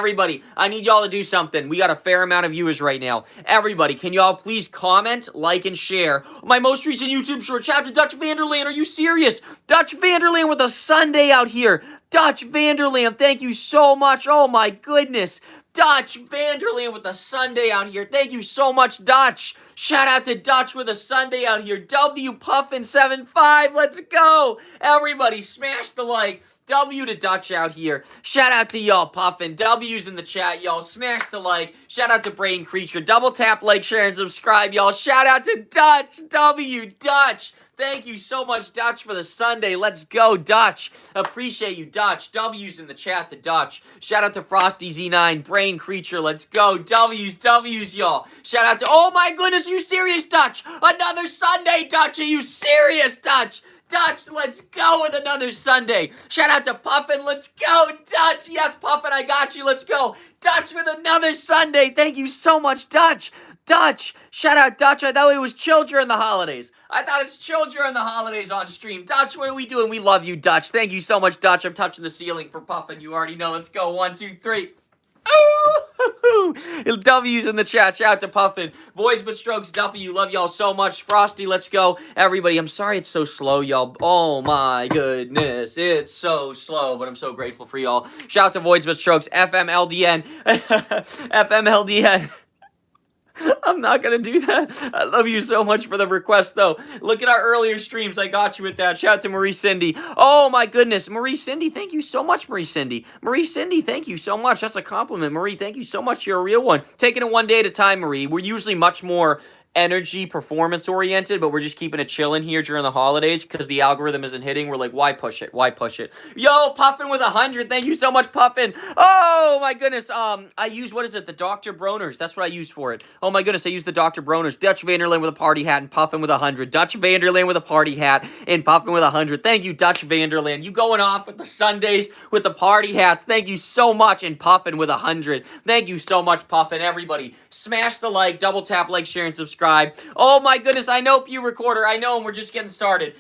I need y'all to do something. We got a fair amount of viewers right now. Everybody, can y'all please comment, like, and share my most recent YouTube short? Shout out to Dutch Vanderland. Are you serious? Dutch Vanderland with a Sunday out here. Dutch Vanderland, thank you so much. Oh my goodness. Dutch Vanderland with a Sunday out here. Thank you so much, Dutch. Shout out to Dutch with a Sunday out here. W Puffin75. Let's go. Everybody, smash the like. W to Dutch out here. Shout out to y'all, Puffin. W's in the chat, y'all. Smash the like. Shout out to Brain Creature. Double tap, like, share, and subscribe, y'all. Shout out to Dutch. W, Dutch. Thank you so much, Dutch, for the Sunday. Let's go, Dutch. Appreciate you, Dutch. W's in the chat, the Dutch. Shout out to Frosty Z9, Brain Creature. Let's go. W's, y'all. Shout out to, oh my goodness, are you serious, Dutch? Another Sunday, Dutch. Are you serious, Dutch? Dutch, let's go with another Sunday. Shout out to Puffin. Let's go, Dutch. Yes, Puffin, I got you. Let's go. Dutch with another Sunday. Thank you so much, Dutch. Dutch. Shout out, Dutch. I thought it was chill during the holidays. I thought it's chill during the holidays on stream. Dutch, what are we doing? We love you, Dutch. Thank you so much, Dutch. I'm touching the ceiling for Puffin. You already know. Let's go. 1, 2, 3. W's in the chat. Shout out to Puffin. Voids but Strokes W. Love y'all so much. Frosty, let's go. Everybody, I'm sorry it's so slow, y'all. Oh my goodness. It's so slow, but I'm so grateful for y'all. Shout out to Voids but Strokes. FMLDN. FMLDN. I'm not going to do that. I love you so much for the request, though. Look at our earlier streams. I got you with that. Shout out to Marie Cindy. Oh, my goodness. Marie Cindy, thank you so much, Marie Cindy. Marie Cindy, thank you so much. That's a compliment. Marie, thank you so much. You're a real one. Taking it one day at a time, Marie. We're usually much more energy performance oriented, but we're just keeping it chilling here during the holidays because the algorithm isn't hitting. We're like, why push it? Yo, Puffin with 100. Thank you so much, Puffin. Oh my goodness. I use, what is it, the Dr. Broners. That's what I use for it. Oh my goodness, I use the Dr. Broners. Dutch Vanderland with a party hat and Puffin with 100. Dutch Vanderland with a party hat and Puffin with 100. Thank you, Dutch Vanderland. You going off with the Sundays with the party hats. Thank you so much. And Puffin with 100. Thank you so much, Puffin. Everybody, smash the like, double tap, like, share, and subscribe. Oh my goodness, I know, Pew Recorder. I know, and we're just getting started.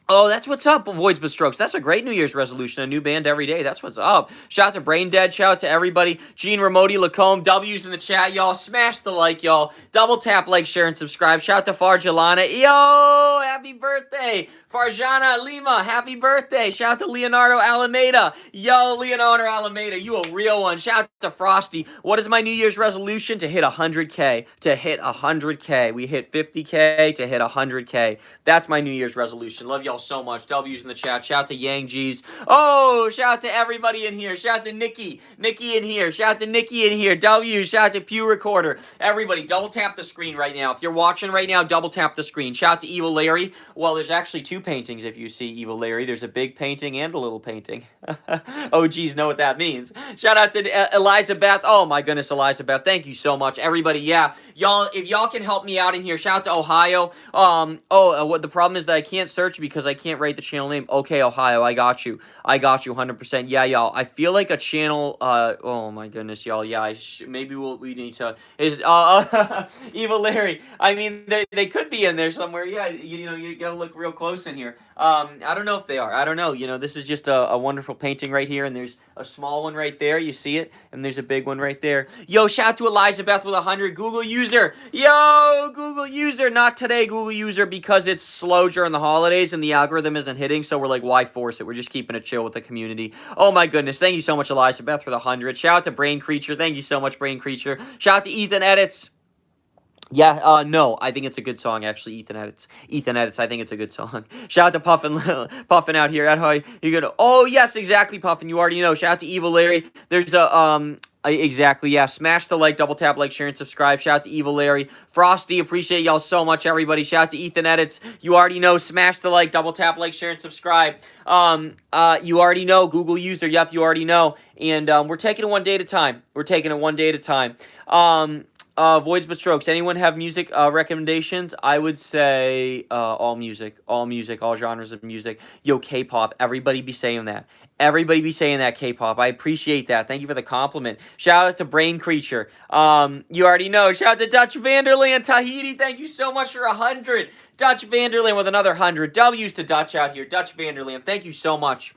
Oh, that's what's up, Voids but Strokes. That's a great New Year's resolution. A new band every day. That's what's up. Shout out to Brain Dead. Shout out to everybody. Gene Ramodi, Lacombe. W's in the chat, y'all. Smash the like, y'all. Double tap, like, share, and subscribe. Shout out to Farjalana. Yo, happy birthday. Farjana Lima, happy birthday. Shout out to Leonardo Alameda. Yo, Leonardo Alameda, you a real one. Shout out to Frosty. What is my New Year's resolution? To hit 100K. To hit 100K. We hit 50K to hit 100K. That's my New Year's resolution. Love y'all so much. W's in the chat. Shout out to Yang G's. Oh, shout out to everybody in here. Shout out to Nikki. Nikki in here. Shout out to Nikki in here. W. Shout out to Pew Recorder. Everybody, double tap the screen right now. If you're watching right now, double tap the screen. Shout out to Evil Larry. Well, there's actually two paintings if you see Evil Larry. There's a big painting and a little painting. OGs know what that means. Shout out to Eliza Beth. Oh my goodness, Eliza Beth. Thank you so much. Everybody, yeah. Y'all, if y'all can help me out in here, shout out to Ohio. What the problem is that I can't search because I can't write the channel name. Okay, Ohio, I got you. 100%. Yeah, y'all. I feel like a channel, oh my goodness, y'all. Yeah, maybe we need to, Evil Larry. I mean, they could be in there somewhere. Yeah, you know, you gotta look real close in here. I don't know if they are. I don't know. You know, this is just a wonderful painting right here, and there's a small one right there. You see it? And there's a big one right there. Yo, shout out to Eliza Beth with 100. Google user. Yo, Google user. Not today, Google user, because it's slow during the holidays and the algorithm isn't hitting, so we're like, why force it? We're just keeping it chill with the community. Oh my goodness. Thank you so much, Eliza Beth, for the 100. Shout out to Brain Creature. Thank you so much, Brain Creature. Shout out to Ethan Edits. Yeah, no, I think it's a good song, actually. Ethan edits. I think it's a good song. Shout out to Puffin, Puffin out here. At how you gonna? Oh yes, exactly, Puffin. You already know. Shout out to Evil Larry. There's a exactly, yeah. Smash the like, double tap, like, share, and subscribe. Shout out to Evil Larry, Frosty. Appreciate y'all so much, everybody. Shout out to Ethan edits. You already know. Smash the like, double tap, like, share, and subscribe. You already know. Google user. Yep, you already know. And we're taking it one day at a time. We're taking it one day at a time. Voids but strokes. Anyone have music recommendations? I would say all music, all genres of music. Yo, K-pop. Everybody be saying that. Everybody be saying that, K-pop. I appreciate that. Thank you for the compliment. Shout out to Brain Creature. You already know. Shout out to Dutch Vanderland, Tahiti. Thank you so much for 100. Dutch Vanderland with another 100. W's to Dutch out here. Dutch Vanderland. Thank you so much.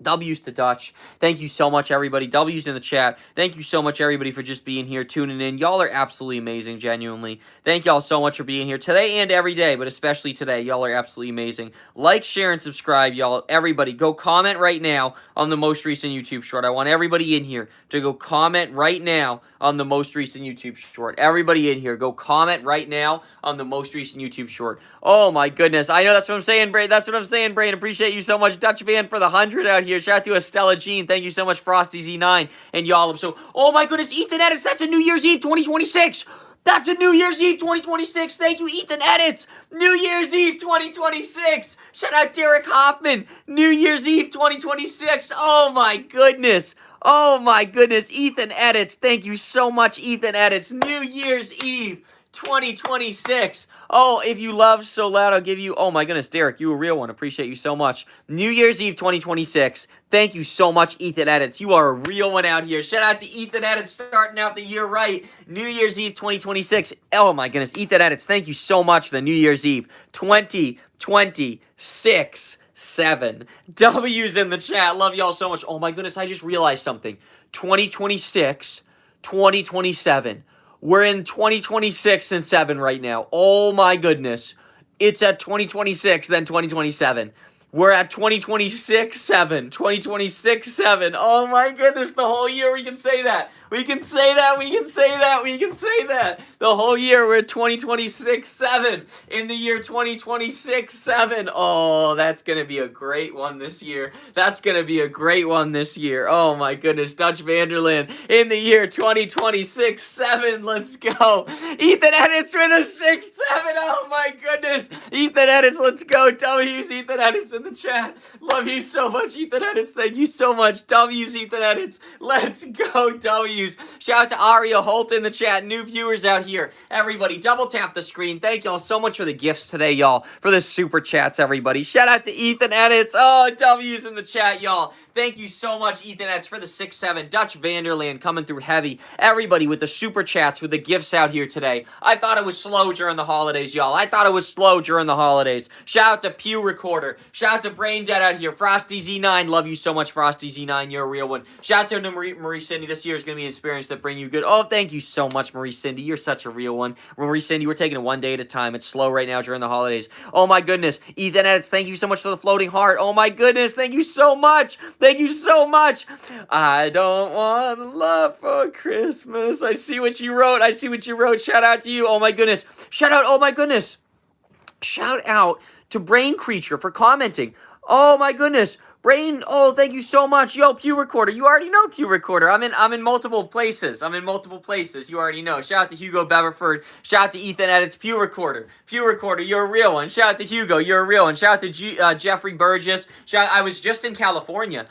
W's to Dutch. Thank you so much, everybody. W's in the chat. Thank you so much, everybody, for just being here, tuning in. Y'all are absolutely amazing, genuinely. Thank y'all so much for being here today and every day, but especially today. Y'all are absolutely amazing. Like, share, and subscribe, y'all. Everybody, go comment right now on the most recent YouTube short. I want everybody in here to go comment right now on the most recent YouTube short. Everybody in here, go comment right now on the most recent YouTube short. Oh, my goodness. I know that's what I'm saying, Brain. That's what I'm saying, Brain. Appreciate you so much, Dutch Van, for the 100 out here. Shout out to Estella Jean. Thank you so much, Frosty Z9 and y'all. So, oh my goodness, Ethan Edits. That's a New Year's Eve 2026. That's a New Year's Eve 2026. Thank you, Ethan Edits. New Year's Eve 2026. Shout out Derek Hoffman. New Year's Eve 2026. Oh my goodness. Oh my goodness, Ethan Edits. Thank you so much, Ethan Edits. New Year's Eve 2026. Oh, if you love So Loud, I'll give you... Oh, my goodness, Derek, you a real one. Appreciate you so much. New Year's Eve 2026. Thank you so much, Ethan Edits. You are a real one out here. Shout out to Ethan Edits starting out the year right. New Year's Eve 2026. Oh, my goodness. Ethan Edits, thank you so much for the New Year's Eve 2026. 7 W's in the chat. Love y'all so much. Oh, my goodness, I just realized something. 2026, 2027. We're in 2026 and 7 right now. Oh my goodness. It's at 2026, then 2027. We're at 2026, 7. 2026, 7. Oh my goodness, the whole year we can say that. We can say that, we can say that, we can say that. The whole year we're at 2026, 7. In the year 2026, 7. Oh, that's going to be a great one this year. That's going to be a great one this year. Oh my goodness, Dutch Vanderland in the year 2026, 7. Let's go. Ethan Edits with a 6, 7. Oh my goodness. Ethan Edits, let's go. W's, Ethan Edits in the chat. Love you so much, Ethan Edits. Thank you so much. W's, Ethan Edits. Let's go, W's. Shout out to Aria Holt in the chat. New viewers out here. Everybody, double tap the screen. Thank y'all so much for the gifts today, y'all. For the super chats, everybody. Shout out to Ethan Edits. Oh, W's in the chat, y'all. Thank you so much, Ethan Edits, for the 6-7. Dutch Vanderland coming through heavy. Everybody with the super chats, with the gifts out here today. I thought it was slow during the holidays, y'all. I thought it was slow during the holidays. Shout out to Pew Recorder. Shout out to Brain Dead out here. Frosty Z9. Love you so much, Frosty Z9. You're a real one. Shout out to Marie Cindy. This year is going to be an experience that bring you good. Oh, thank you so much, Marie Cindy. You're such a real one. Marie Cindy, we're taking it one day at a time. It's slow right now during the holidays. Oh, my goodness. Ethan Edits, thank you so much for the floating heart. Oh, my goodness. Thank you so much. Thank you so much. I don't want love for Christmas. I see what you wrote. I see what you wrote. Shout out to you. Oh, my goodness. Shout out. Oh, my goodness. Shout out to Brain Creature for commenting. Oh, my goodness. Brain, oh, thank you so much. Yo, Pew Recorder. You already know Pew Recorder. I'm in multiple places. I'm in multiple places. You already know. Shout out to Hugo Beverford. Shout out to Ethan Edits. Pew Recorder. Pew Recorder, you're a real one. Shout out to Hugo. You're a real one. Shout out to Jeffrey Burgess. I was just in California.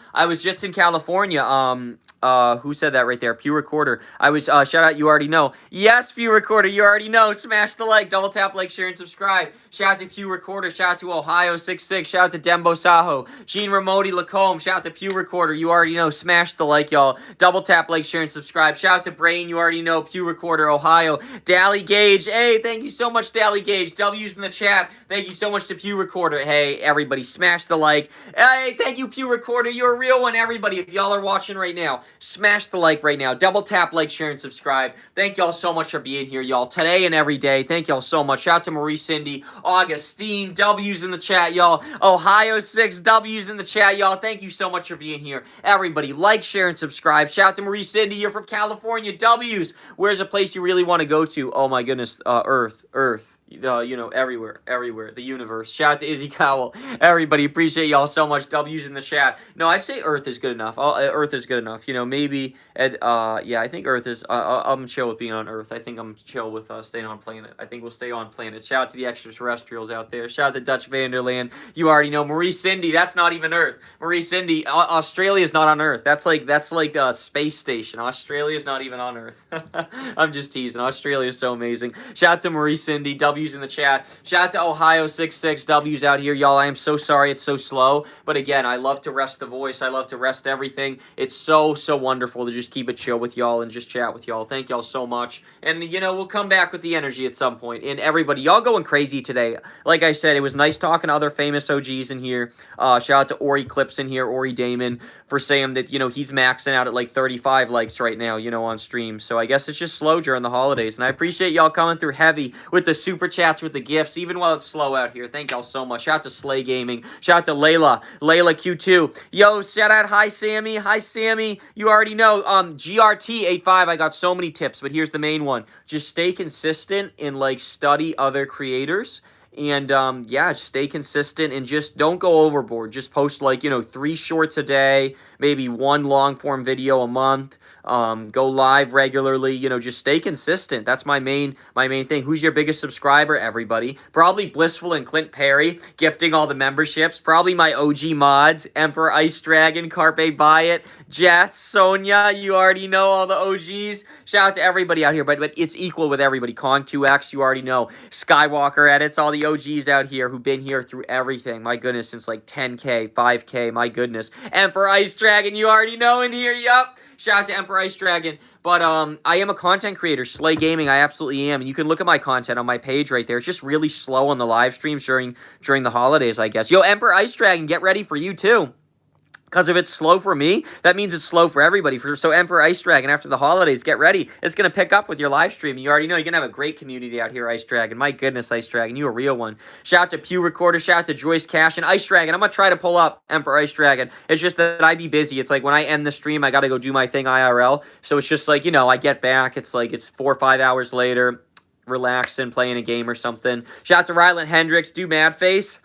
Who said that right there? Pew Recorder. Shout out, you already know. Yes, Pew Recorder, you already know. Smash the like, double tap, like, share, and subscribe. Shout out to Pew Recorder. Shout out to Ohio66. Shout out to Dembo Saho. Gene Ramodi Lacombe. Shout out to Pew Recorder. You already know. Smash the like, y'all. Double tap, like, share, and subscribe. Shout out to Brain. You already know. Pew Recorder, Ohio. Dally Gage. Hey, thank you so much, Dally Gage. W's in the chat. Thank you so much to Pew Recorder. Hey, everybody, smash the like. Hey, thank you, Pew Recorder. You're a real one, everybody. If y'all are watching right now, smash the like right now. Double tap, like, share, and subscribe. Thank y'all so much for being here, y'all. Today and every day. Thank y'all so much. Shout out to Marie Cindy. Augustine. W's in the chat, y'all. Ohio 6. W's in the chat. Yeah, y'all, thank you so much for being here. Everybody, like, share, and subscribe. Shout out to Marie Cindy here from California. W's. Where's a place you really want to go to? Oh my goodness, Earth. Everywhere. The universe. Shout out to Izzy Cowell. Everybody, appreciate y'all so much. W's in the chat. No, I say Earth is good enough. Earth is good enough. Maybe. Yeah, I think Earth is. I'm chill with being on Earth. I think I'm chill with staying on planet. I think we'll stay on planet. Shout out to the extraterrestrials out there. Shout out to Dutch Vanderland. You already know Marie Cindy. That's not even Earth. Marie Cindy. Australia's not on Earth. That's like a space station. Australia's not even on Earth. I'm just teasing. Australia is so amazing. Shout out to Marie Cindy. W's in the chat. Shout out to Ohio66. W's out here, y'all. I am so sorry it's so slow, but again, I love to rest the voice. I love to rest everything. It's so wonderful to just keep it chill with y'all and just chat with y'all. Thank y'all so much. And we'll come back with the energy at some point. And everybody, y'all going crazy today. Like I said, it was nice talking to other famous OGs in here. Shout out to Ori Clips in here, Ori Damon, for saying that he's maxing out at like 35 likes right now, on stream. So I guess it's just slow during the holidays. And I appreciate y'all coming through heavy with the super chats, with the gifts, even while it's slow out here. Thank y'all so much. Shout out to Slay Gaming. Shout out to Layla Q2. Yo, shout out. Hi Sammy. You already know. GRT85. I got so many tips, but here's the main one. Just stay consistent and study other creators. And yeah, stay consistent and just don't go overboard. Just post 3 shorts a day, maybe 1 long form video a month. Go live regularly. Just stay consistent. That's my main thing. Who's your biggest subscriber? Everybody. Probably Blissful and Clint Perry gifting all the memberships. Probably my OG mods, Emperor Ice Dragon, Carpe Buy-It, Jess, Sonia. You already know all the OGs. Shout out to everybody out here, but it's equal with everybody. Kong2X, you already know. Skywalker Edits, all the OGs out here who've been here through everything. My goodness, since 10K, 5K, my goodness. Emperor Ice Dragon, you already know in here, yup. Shout out to Emperor Ice Dragon. But I am a content creator. Slay Gaming, I absolutely am. And you can look at my content on my page right there. It's just really slow on the live streams during the holidays, I guess. Yo, Emperor Ice Dragon, get ready for you too. Because if it's slow for me, that means it's slow for everybody. So Emperor Ice Dragon, after the holidays, get ready. It's going to pick up with your live stream. You already know you're going to have a great community out here, Ice Dragon. My goodness, Ice Dragon, you a real one. Shout out to Pew Recorder. Shout out to Joyce Cash and Ice Dragon. I'm going to try to pull up Emperor Ice Dragon. It's just that I be busy. It's like when I end the stream, I got to go do my thing IRL. So it's just I get back. It's 4 or 5 hours later, relaxing, playing a game or something. Shout out to Ryland Hendricks. Do Mad Face.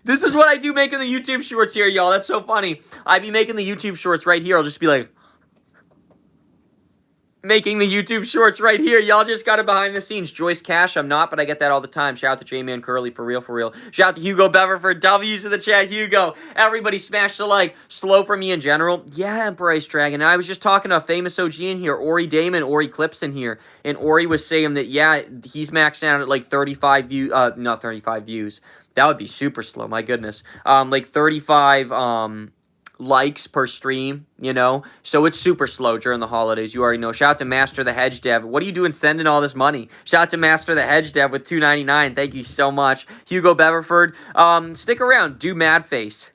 This is what I do making the YouTube shorts here, y'all. That's so funny. I be making the YouTube shorts right here. I'll just be making the YouTube shorts right here. Y'all just got it behind the scenes. Joyce Cash, I'm not, but I get that all the time. Shout out to J-Man Curly, for real. Shout out to Hugo Beverford. W's in the chat, Hugo. Everybody smash the like. Slow for me in general. Yeah, Emperor Ice Dragon. And I was just talking to a famous OG in here, Ori Damon, Ori Clips in here. And Ori was saying that, yeah, he's maxed out at 35 views. Not 35 views. That would be super slow, my goodness. 35 likes per stream, So it's super slow during the holidays. You already know. Shout out to Master the Hedge Dev. What are you doing sending all this money? Shout out to Master the Hedge Dev with $2.99. Thank you so much. Hugo Beverford. Stick around. Do Mad Face.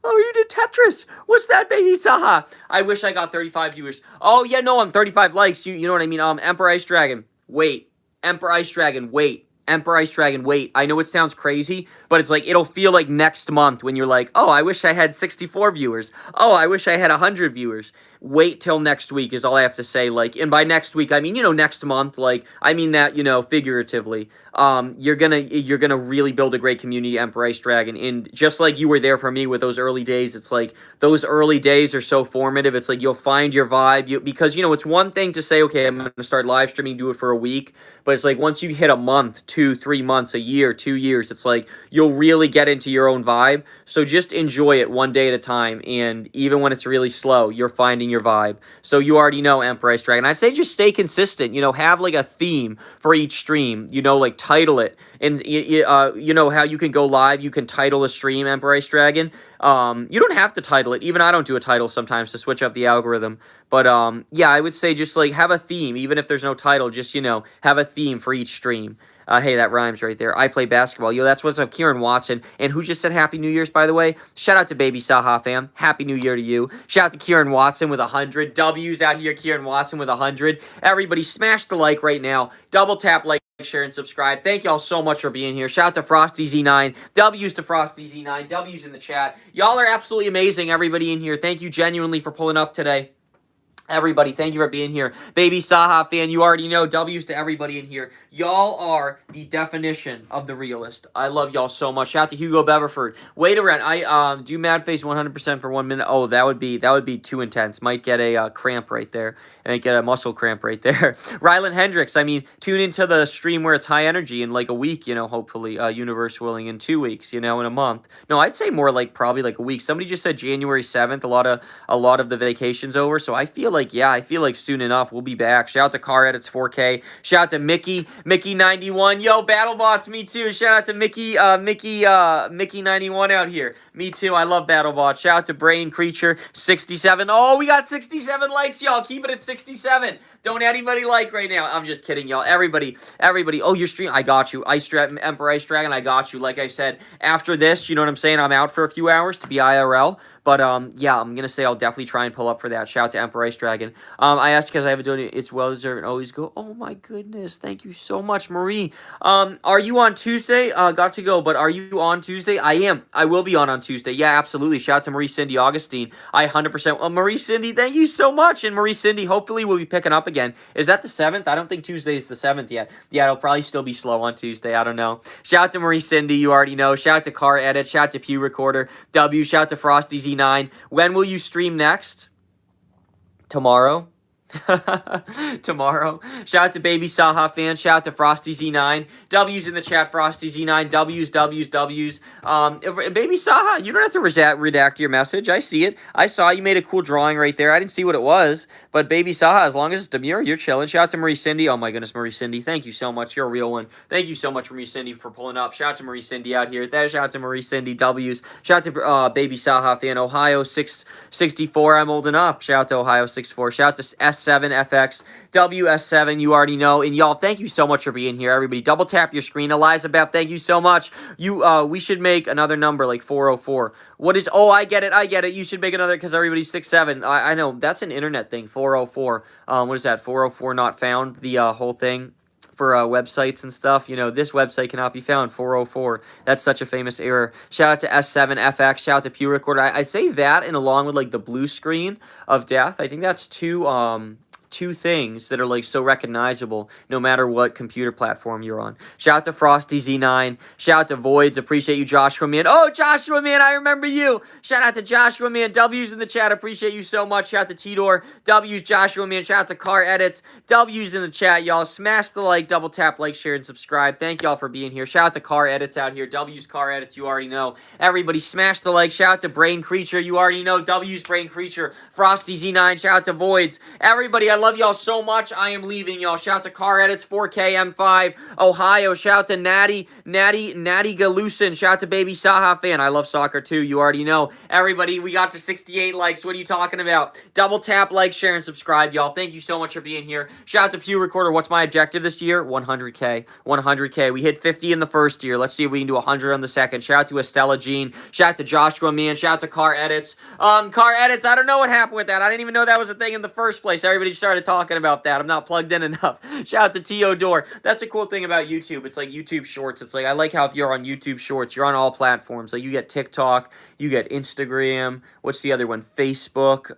Oh, you did Tetris. What's that, baby Saha? I wish I got 35 viewers. Oh, yeah, no, I'm 35 likes. You know what I mean? Emperor Ice Dragon. Wait. Emperor Ice Dragon. Wait. Emperor Ice Dragon. Wait. I know it sounds crazy, but it's it'll feel like next month when you're oh, I wish I had 64 viewers. Oh, I wish I had 100 viewers. Wait till next week is all I have to say. And by next week, I mean, next month. I mean that, figuratively. You're gonna really build a great community, Emperor Ice Dragon. And just like you were there for me with those early days, it's those early days are so formative. It's you'll find your vibe. Because, it's one thing to say, okay, I'm gonna start live streaming, do it for a week. But it's once you hit a month, 2, 3 months, a year, 2 years, it's you'll really get into your own vibe. So just enjoy it one day at a time. And even when it's really slow, you're finding your vibe. So you already know, Emperor Ice Dragon. I'd say just stay consistent. Have a theme for each stream. Title it. And you know how you can go live. You can title a stream, Emperor Ice Dragon. You don't have to title it. Even I don't do a title sometimes to switch up the algorithm. But yeah, I would say just have a theme. Even if there's no title, just have a theme for each stream. Hey, that rhymes right there. I play basketball. Yo, that's what's up, Kieran Watson. And who just said Happy New Year's, by the way? Shout out to Baby Saha fam. Happy New Year to you. Shout out to Kieran Watson with 100. W's out here, Kieran Watson with 100. Everybody smash the like right now. Double tap like, share, and subscribe. Thank y'all so much for being here. Shout out to Frosty Z9. W's to Frosty Z9. W's in the chat. Y'all are absolutely amazing, everybody in here. Thank you genuinely for pulling up today. Everybody, thank you for being here. Baby Saha fan, you already know. W's to everybody in here. Y'all are the definition of the realist. I love y'all so much. Shout out to Hugo Beverford. Wait around. I do mad face 100% for 1 minute. Oh, that would be too intense. Might get a cramp right there. Might get a muscle cramp right there. Rylan Hendricks. I mean, tune into the stream where it's high energy in like a week. You know, hopefully, universe willing, in 2 weeks. You know, in a month. No, I'd say more like probably like a week. Somebody just said January 7th. A lot of the vacation's over, so I feel like soon enough we'll be back. Shout out to Car Edits 4K. Shout out to Mickey 91. Yo, BattleBots, me too. Shout out to Mickey 91 out here. Me too. I love BattleBots. Shout out to Brain Creature 67. Oh, we got 67 likes, y'all. Keep it at 67. Don't anybody like right now. I'm just kidding, y'all. Everybody. Oh, you're streaming. I got you. Emperor Ice Dragon, I got you. Like I said, after this, you know what I'm saying? I'm out for a few hours to be IRL. But, yeah, I'm going to say I'll definitely try and pull up for that. Shout out to Emperor Ice Dragon. I asked because I haven't done it. It's well-deserved and always go. Oh, my goodness. Thank you so much, Marie. Are you on Tuesday? Got to go, but are you on Tuesday? I am. I will be on Tuesday. Yeah, absolutely. Shout out to Marie Cindy Augustine. I 100%. Marie Cindy, thank you so much. And Marie Cindy, hopefully we'll be picking up again. Is that the 7th? I don't think Tuesday is the 7th yet. Yeah, it'll probably still be slow on Tuesday. I don't know. Shout out to Marie Cindy. You already know. Shout out to Car Edit. Shout out to Pew Recorder. W. Shout out to Frosty Z9. When will you stream next? Tomorrow. Tomorrow. Shout out to Baby Saha fan. Shout out to Frosty Z9. W's in the chat. Frosty Z9. W's. Baby Saha, you don't have to redact your message. I see it. I saw you made a cool drawing right there. I didn't see what it was, but Baby Saha, as long as it's demure, you're chilling. Shout out to Marie Cindy. Oh my goodness, Marie Cindy. Thank you so much. You're a real one. Thank you so much, Marie Cindy, for pulling up. Shout out to Marie Cindy out here. Shout out to Marie Cindy. W's. Shout out to Baby Saha fan. Ohio 664. I'm old enough. Shout out to Ohio 64. Shout out to S7FX. WS7, you already know. And y'all, thank you so much for being here. Everybody, double tap your screen. Elizabeth, thank you so much. We should make another number like 404. What is, oh, I get it. You should make another because everybody's 67. I know, that's an internet thing, 404. What is that, 404 not found? The whole thing for websites and stuff. You know, this website cannot be found, 404. That's such a famous error. Shout out to S7FX. Shout out to Pew Recorder. I say that, and along with like the blue screen of death, I think that's two things that are like so recognizable no matter what computer platform you're on. Shout out to Frosty Z9. Shout out to Voids. Appreciate you, Joshua Man. Oh, Joshua Man, I remember you. Shout out to Joshua Man. W's in the chat. Appreciate you so much. Shout out to Tidor. W's, Joshua Man. Shout out to Car Edits. W's in the chat, y'all. Smash the like, double tap, like, share, and subscribe. Thank y'all for being here. Shout out to Car Edits out here. W's Car Edits, you already know. Everybody smash the like. Shout out to Brain Creature. You already know. W's Brain Creature. Frosty Z9. Shout out to Voids. Everybody, I love y'all so much. I am leaving, y'all. Shout out to Car Edits 4K M5 Ohio. Shout out to Natty Galusin. Shout out to Baby Saha fan. I love soccer too. You already know. Everybody, we got to 68 likes. What are you talking about? Double tap, like, share, and subscribe, y'all. Thank you so much for being here. Shout out to Pew Recorder. What's my objective this year? 100K. 100K. We hit 50 in the first year. Let's see if we can do 100 on the second. Shout out to Estella Jean. Shout out to Joshua Man. Shout out to Car Edits. Car Edits, I don't know what happened with that. I didn't even know that was a thing in the first place. Everybody started talking about that. I'm not plugged in enough. Shout out to Teodor. That's the cool thing about YouTube. It's like YouTube Shorts. It's like, I like how if you're on YouTube Shorts, you're on all platforms. Like you get TikTok, you get Instagram. What's the other one? Facebook.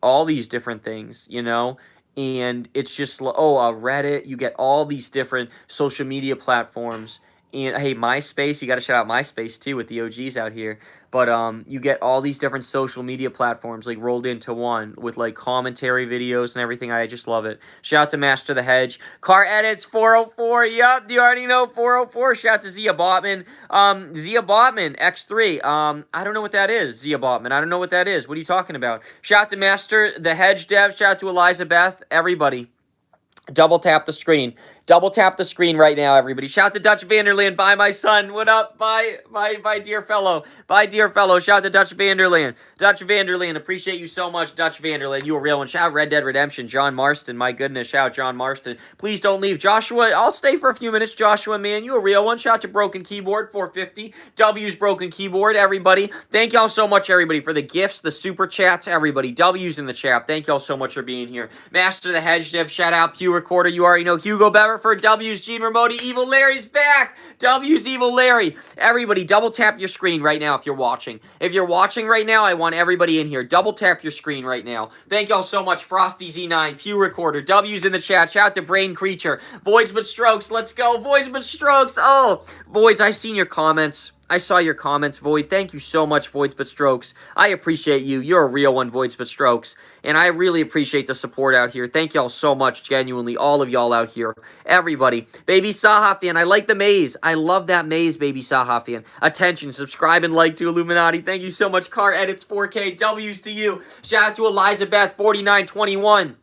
All these different things, you know? And it's just, Reddit. You get all these different social media platforms. And hey, MySpace, you got to shout out MySpace too with the OGs out here. But you get all these different social media platforms like rolled into one with like commentary videos and everything. I just love it. Shout out to Master the Hedge. Car Edits 404. Yup, you already know 404. Shout out to Zia Botman. Zia Botman X3. I don't know what that is. Zia Botman. I don't know what that is. What are you talking about? Shout out to Master the Hedge Dev. Shout out to Elizabeth. Everybody. Double tap the screen. Double tap the screen right now, everybody. Shout out to Dutch Vanderland. Bye, my son. What up? Bye, dear fellow. Bye, dear fellow. Shout out to Dutch Vanderland. Dutch Vanderland, appreciate you so much, Dutch Vanderland. You a real one. Shout out Red Dead Redemption. John Marston, my goodness. Shout out John Marston. Please don't leave. Joshua, I'll stay for a few minutes. Joshua, man, you a real one. Shout out to Broken Keyboard, 450. W's Broken Keyboard, everybody. Thank y'all so much, everybody, for the gifts, the super chats, everybody. W's in the chat. Thank y'all so much for being here. Master the Hedge Dev, shout out Pew Recorder. You already know Hugo Beverford. W's Gene Ramodi. Evil Larry's back. W's Evil Larry. Everybody, double tap your screen right now if you're watching. If you're watching right now, I want everybody in here. Double tap your screen right now. Thank y'all so much. Frosty Z9, Pew Recorder, W's in the chat. Shout out to Brain Creature. Voids but Strokes. Let's go. Voids but Strokes. Oh, Voids, I seen your comments. I saw your comments, Void. Thank you so much, Voids but Strokes. I appreciate you. You're a real one, Voids but Strokes. And I really appreciate the support out here. Thank y'all so much, genuinely. All of y'all out here. Everybody. Baby Saha fan, I like the maze. I love that maze, Baby Saha fan. Attention, subscribe and like to Illuminati. Thank you so much, Car Edits 4K. W's to you. Shout out to Elizabeth4921.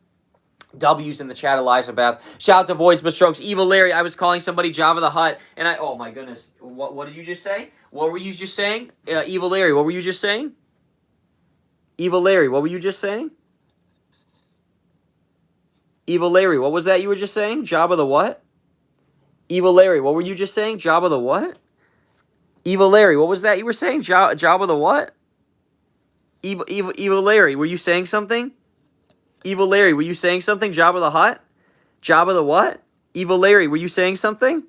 W's in the chat, Elizabeth. Shout out to Voids but Strokes. Evil Larry, I was calling somebody Java the Hutt, and oh my goodness. What did you just say? What were you just saying? Evil Larry, what were you just saying? Evil Larry, what were you just saying? Evil Larry, what was that you were just saying? Jabba the what? Evil Larry, what were you just saying? Jabba the what? Evil Larry, what was that you were saying? Jabba the what? Evil Larry, were you saying something? Evil Larry, were you saying something? Jabba the Hutt? Jabba the what? Evil Larry, were you saying something?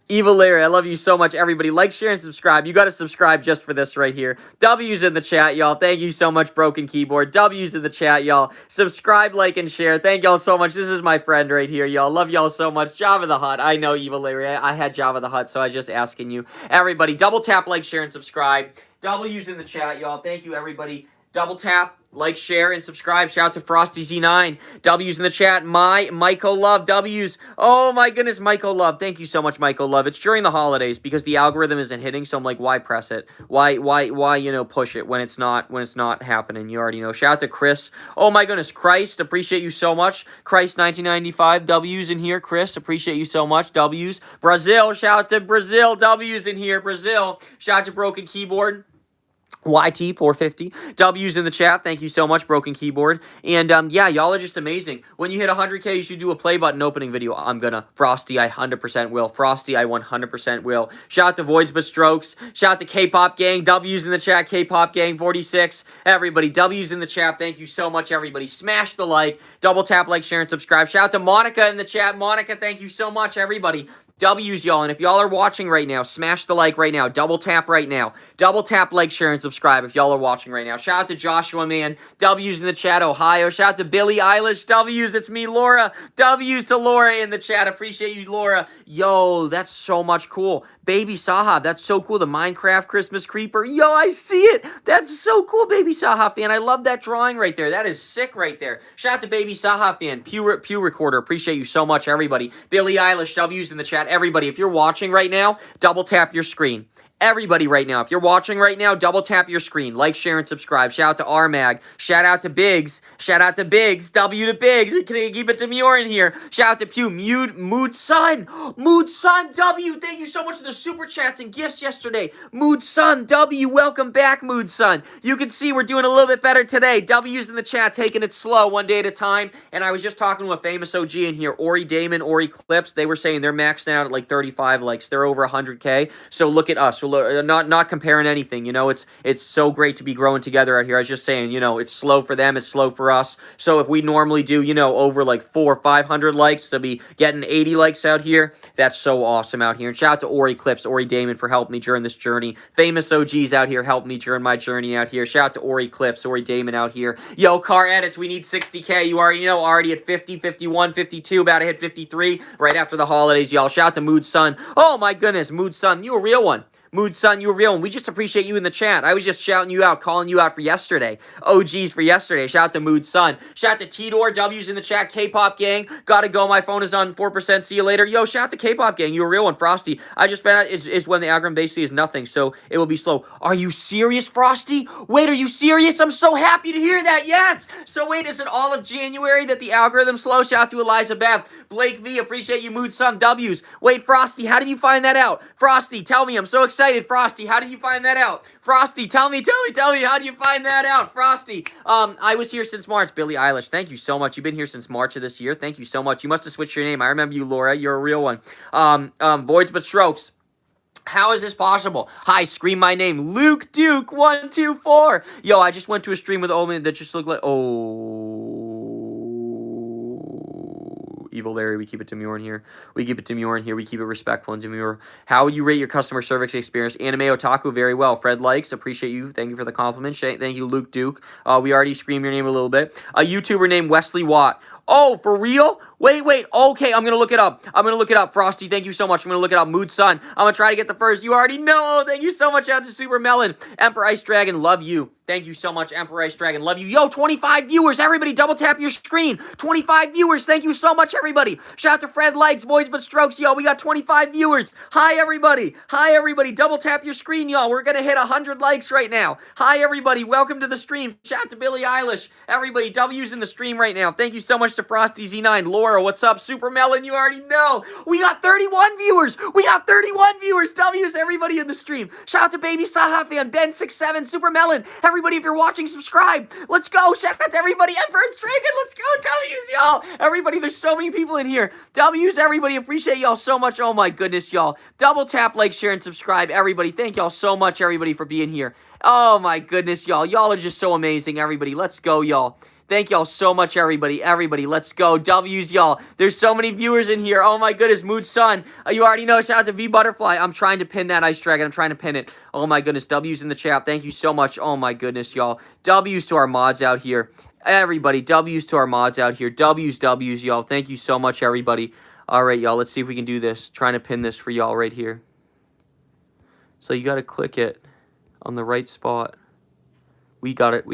Evil Larry, I love you so much, everybody. Like, share, and subscribe. You got to subscribe just for this right here. W's in the chat, y'all. Thank you so much, Broken Keyboard. W's in the chat, y'all. Subscribe, like, and share. Thank y'all so much. This is my friend right here, y'all. Love y'all so much. Java the Hutt. I know, Evil Larry. I had Java the Hutt, so I was just asking you. Everybody, double tap, like, share, and subscribe. W's in the chat, y'all. Thank you, everybody. Double tap, like, share, and subscribe. Shout out to Frosty Z9. W's in the chat. Michael Love. W's. Oh my goodness, Michael Love. Thank you so much, Michael Love. It's during the holidays because the algorithm isn't hitting, so I'm like, why press it? Why, push it when it's not happening? You already know. Shout out to Chris. Oh my goodness, Christ. Appreciate you so much. Christ 1995. W's in here. Chris, appreciate you so much. W's. Brazil. Shout out to Brazil. W's in here. Brazil. Shout out to Broken Keyboard. YT450. W's in the chat. Thank you so much, Broken Keyboard. And, yeah, y'all are just amazing. When you hit 100K, you should do a play button opening video. I'm gonna. Frosty, I 100% will. Frosty, I 100% will. Shout out to Voids but Strokes. Shout out to K-Pop Gang. W's in the chat. K-Pop Gang 46. Everybody, W's in the chat. Thank you so much, everybody. Smash the like. Double tap, like, share, and subscribe. Shout out to Monica in the chat. Monica, thank you so much, everybody. W's, y'all, and if y'all are watching right now, smash the like right now. Double tap right now. Double tap, like, share, and subscribe if y'all are watching right now. Shout out to Joshua, man. W's in the chat, Ohio. Shout out to Billie Eilish. W's, it's me, Laura. W's to Laura in the chat. Appreciate you, Laura. Yo, that's so much cool. Baby Saha, that's so cool. The Minecraft Christmas Creeper. Yo, I see it. That's so cool, Baby Saha fan. I love that drawing right there. That is sick right there. Shout out to Baby Saha fan. Pew Recorder. Appreciate you so much, everybody. Billie Eilish. W's in the chat. Everybody, if you're watching right now, double tap your screen. Everybody right now, if you're watching right now, double tap your screen. Like, share, and subscribe. Shout out to RMAG. Shout out to Biggs. Shout out to Biggs. W to Biggs. Can I keep it demure in here? Shout out to Pew. Mood Sun. Mood Sun. W. Thank you so much for the super chats and gifts yesterday. Mood Sun. W. Welcome back, Mood Sun. You can see we're doing a little bit better today. W's in the chat, taking it slow, one day at a time. And I was just talking to a famous OG in here, Ori Damon, Ori Clips. They were saying they're maxing out at like 35 likes. They're over 100K. So look at us. So not comparing anything, you know, it's so great to be growing together out here. I was just saying, you know, it's slow for them, it's slow for us. So if we normally do, you know, over like 400 or 500 likes, to be getting 80 likes out here, that's so awesome out here. And shout out to Ori Clips, Ori Damon for helping me during this journey. Famous OGs out here helped me during my journey out here. Shout out to Ori Clips, Ori Damon out here. Yo, Car Edits, we need 60K. You already know, already at 50, 51, 52, about to hit 53 right after the holidays, y'all. Shout out to Mood Sun. Oh my goodness, Mood Sun, you a real one. Mood Sun, you were real, and we just appreciate you in the chat. I was just shouting you out, calling you out for yesterday. OGs for yesterday. Shout out to Mood Sun. Shout out to T-Door, W's in the chat. K-Pop Gang, gotta go. My phone is on 4%. See you later. Yo, shout out to K-Pop Gang. You were real one. Frosty, I just found out is when the algorithm basically is nothing, so it will be slow. Are you serious, Frosty? Wait, are you serious? I'm so happy to hear that. Yes. So wait, is it all of January that the algorithm's slow? Shout out to Eliza Beth. Blake V, appreciate you. Mood Sun W's. Wait, Frosty, how did you find that out? Frosty, tell me. I'm so excited. Frosty, how did you find that out? Frosty, tell me. How do you find that out? Frosty, I was here since March. Billie Eilish, thank you so much. You've been here since March of this year. Thank you so much. You must have switched your name. I remember you, Laura. You're a real one. Voids but Strokes. How is this possible? Hi, scream my name. Luke Duke 124. Yo, I just went to a stream with Omen that just looked like Evil Larry, we keep it demure in here. We keep it demure in here. We keep it respectful and demure. How would you rate your customer service experience? Anime Otaku, very well. Fred Likes, appreciate you. Thank you for the compliment. Thank you, Luke Duke. We already screamed your name a little bit. A YouTuber named Wesley Watt. Oh, for real? Wait. Okay, I'm going to look it up. Frosty, thank you so much. I'm going to look it up. Mood Sun. I'm going to try to get the first. You already know. Thank you so much. Out to Super Melon. Emperor Ice Dragon, love you. Thank you so much, Emperor Ice Dragon. Love you. Yo, 25 viewers. Everybody, double tap your screen. 25 viewers. Thank you so much, everybody. Shout out to Fred Likes, Voice but Strokes. Yo, we got 25 viewers. Hi, everybody. Double tap your screen, y'all. We're going to hit 100 likes right now. Hi, everybody. Welcome to the stream. Shout out to Billie Eilish. Everybody, W's in the stream right now. Thank you so much to Frosty Z9. Laura, what's up? Super Melon, you already know. We got 31 viewers. W's, everybody in the stream. Shout out to Baby Saha Fan, Ben67, Super Melon. Everybody, if you're watching, subscribe. Let's go. Shout out to everybody. Emperor Dragon, let's go. W's, y'all. Everybody, there's so many people in here. W's, everybody. Appreciate y'all so much. Oh, my goodness, y'all. Double tap, like, share, and subscribe. Everybody, thank y'all so much, everybody, for being here. Oh, my goodness, y'all. Y'all are just so amazing, everybody. Let's go, y'all. Thank y'all so much, everybody. Everybody, let's go. W's, y'all. There's so many viewers in here. Oh, my goodness. Mood Sun. You already know. Shout out to V Butterfly. I'm trying to pin that Ice Dragon. I'm trying to pin it. Oh, my goodness. W's in the chat. Thank you so much. Oh, my goodness, y'all. W's to our mods out here. Everybody, W's to our mods out here. W's, y'all. Thank you so much, everybody. All right, y'all. Let's see if we can do this. Trying to pin this for y'all right here. So you got to click it on the right spot. We got it.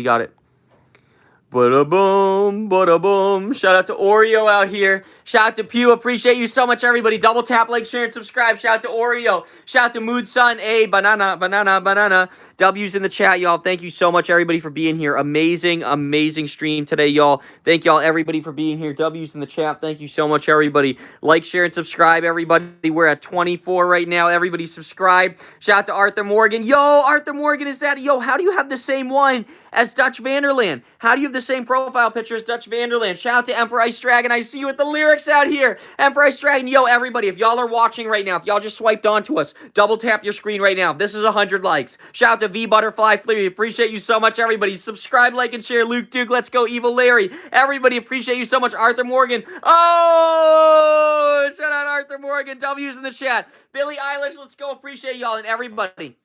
Bada boom. Shout out to Oreo out here. Shout out to Pew. Appreciate you so much, everybody. Double tap, like, share, and subscribe. Shout out to Oreo. Shout out to Mood Sun. Banana. W's in the chat, y'all. Thank you so much, everybody, for being here. Amazing stream today, y'all. Thank y'all, everybody, for being here. W's in the chat. Thank you so much, everybody. Like, share, and subscribe, everybody. We're at 24 right now. Everybody subscribe. Shout out to Arthur Morgan. Yo, Arthur Morgan, is that? Yo, how do you have the same one as Dutch Vanderland? How do you have the same profile picture as Dutch Vanderland? Shout out to Emperor Ice Dragon. I see you with the lyrics out here. Emperor Ice Dragon. Yo, everybody, if y'all are watching right now, if y'all just swiped onto us, double tap your screen right now. This is 100 likes. Shout out to V Butterfly Fleury. Appreciate you so much, everybody. Subscribe, like, and share. Luke Duke, let's go. Evil Larry. Everybody, appreciate you so much. Arthur Morgan. Oh, shout out Arthur Morgan. W's in the chat. Billie Eilish, let's go. Appreciate y'all and everybody.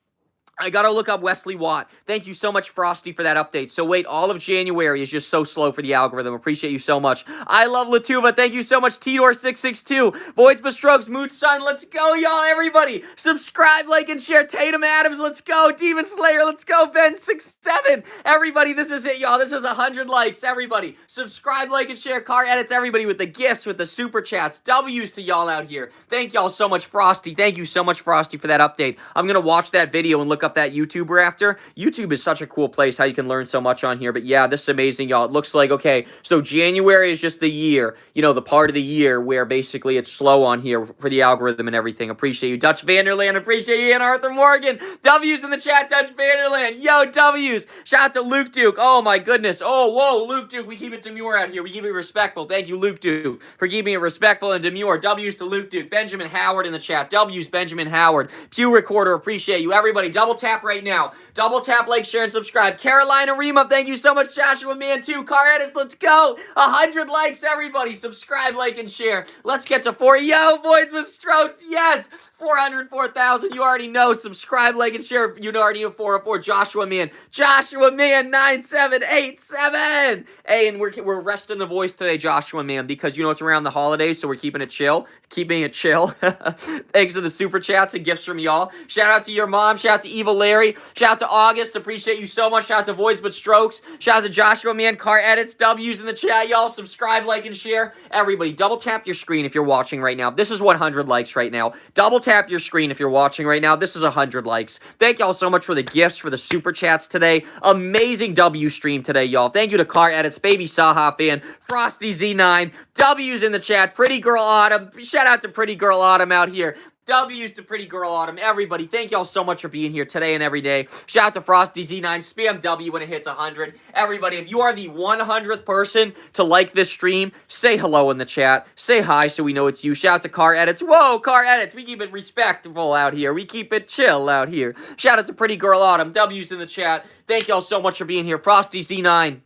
I gotta look up Wesley Watt. Thank you so much, Frosty, for that update. So wait, all of January is just so slow for the algorithm. Appreciate you so much. I love Latuva. Thank you so much, Tidor662. Voids but Strokes, Mood Sun. Let's go, y'all, everybody. Subscribe, like, and share. Tatum Adams, let's go. Demon Slayer, let's go. Ben67. Everybody, this is it, y'all. This is 100 likes, everybody. Subscribe, like, and share. Car edits, everybody, with the gifts, with the super chats. W's to y'all out here. Thank y'all so much, Frosty. Thank you so much, Frosty, for that update. I'm gonna watch that video and look up that YouTuber after. YouTube is such a cool place, how you can learn so much on here. But yeah, this is amazing, y'all. It looks like, okay, so January is just the year, you know, the part of the year where basically it's slow on here for the algorithm and everything. Appreciate you, Dutch Vanderland. Appreciate you, and Arthur Morgan. W's in the chat, Dutch Vanderland. Yo, W's. Shout out to Luke Duke. Oh my goodness. Oh, whoa, Luke Duke. We keep it demure out here. We keep it respectful. Thank you, Luke Duke, for keeping it respectful and demure. W's to Luke Duke. Benjamin Howard in the chat. W's, Benjamin Howard. Pew Recorder. Appreciate you. Everybody, double double tap right now. Double tap, like, share, and subscribe. Carolina Rima, thank you so much. Joshua Man 2, Car Edits, let's go. 100 likes, everybody. Subscribe, like, and share. Let's get to 4. Yo, Voids with Strokes, yes. 404,000, you already know. Subscribe, like, and share. You already know 404. Joshua Man 9787. Hey, and we're resting the voice today, Joshua Man, because you know it's around the holidays, so we're keeping it chill. Thanks for the super chats and gifts from y'all. Shout out to your mom. Shout out to Evil Larry. Shout out to August. Appreciate you so much. Shout out to Voids but Strokes. Shout out to Joshua Man. Car Edits. W's in the chat, y'all. Subscribe, like, and share. Everybody, double tap your screen if you're watching right now. This is 100 likes right now. Double tap your screen if you're watching right now. This is 100 likes. Thank y'all so much for the gifts, for the super chats today. Amazing W stream today, y'all. Thank you to Car Edits, Baby Saha Fan, Frosty Z9, W's in the chat, Pretty Girl Autumn. Shout out to Pretty Girl Autumn out here. W's to Pretty Girl Autumn. Everybody, thank y'all so much for being here today and every day. Shout out to Frosty Z9. Spam W when it hits 100. Everybody, if you are the 100th person to like this stream, say hello in the chat. Say hi so we know it's you. Shout out to Car Edits. Whoa, Car Edits. We keep it respectful out here. We keep it chill out here. Shout out to Pretty Girl Autumn. W's in the chat. Thank y'all so much for being here. Frosty Z9.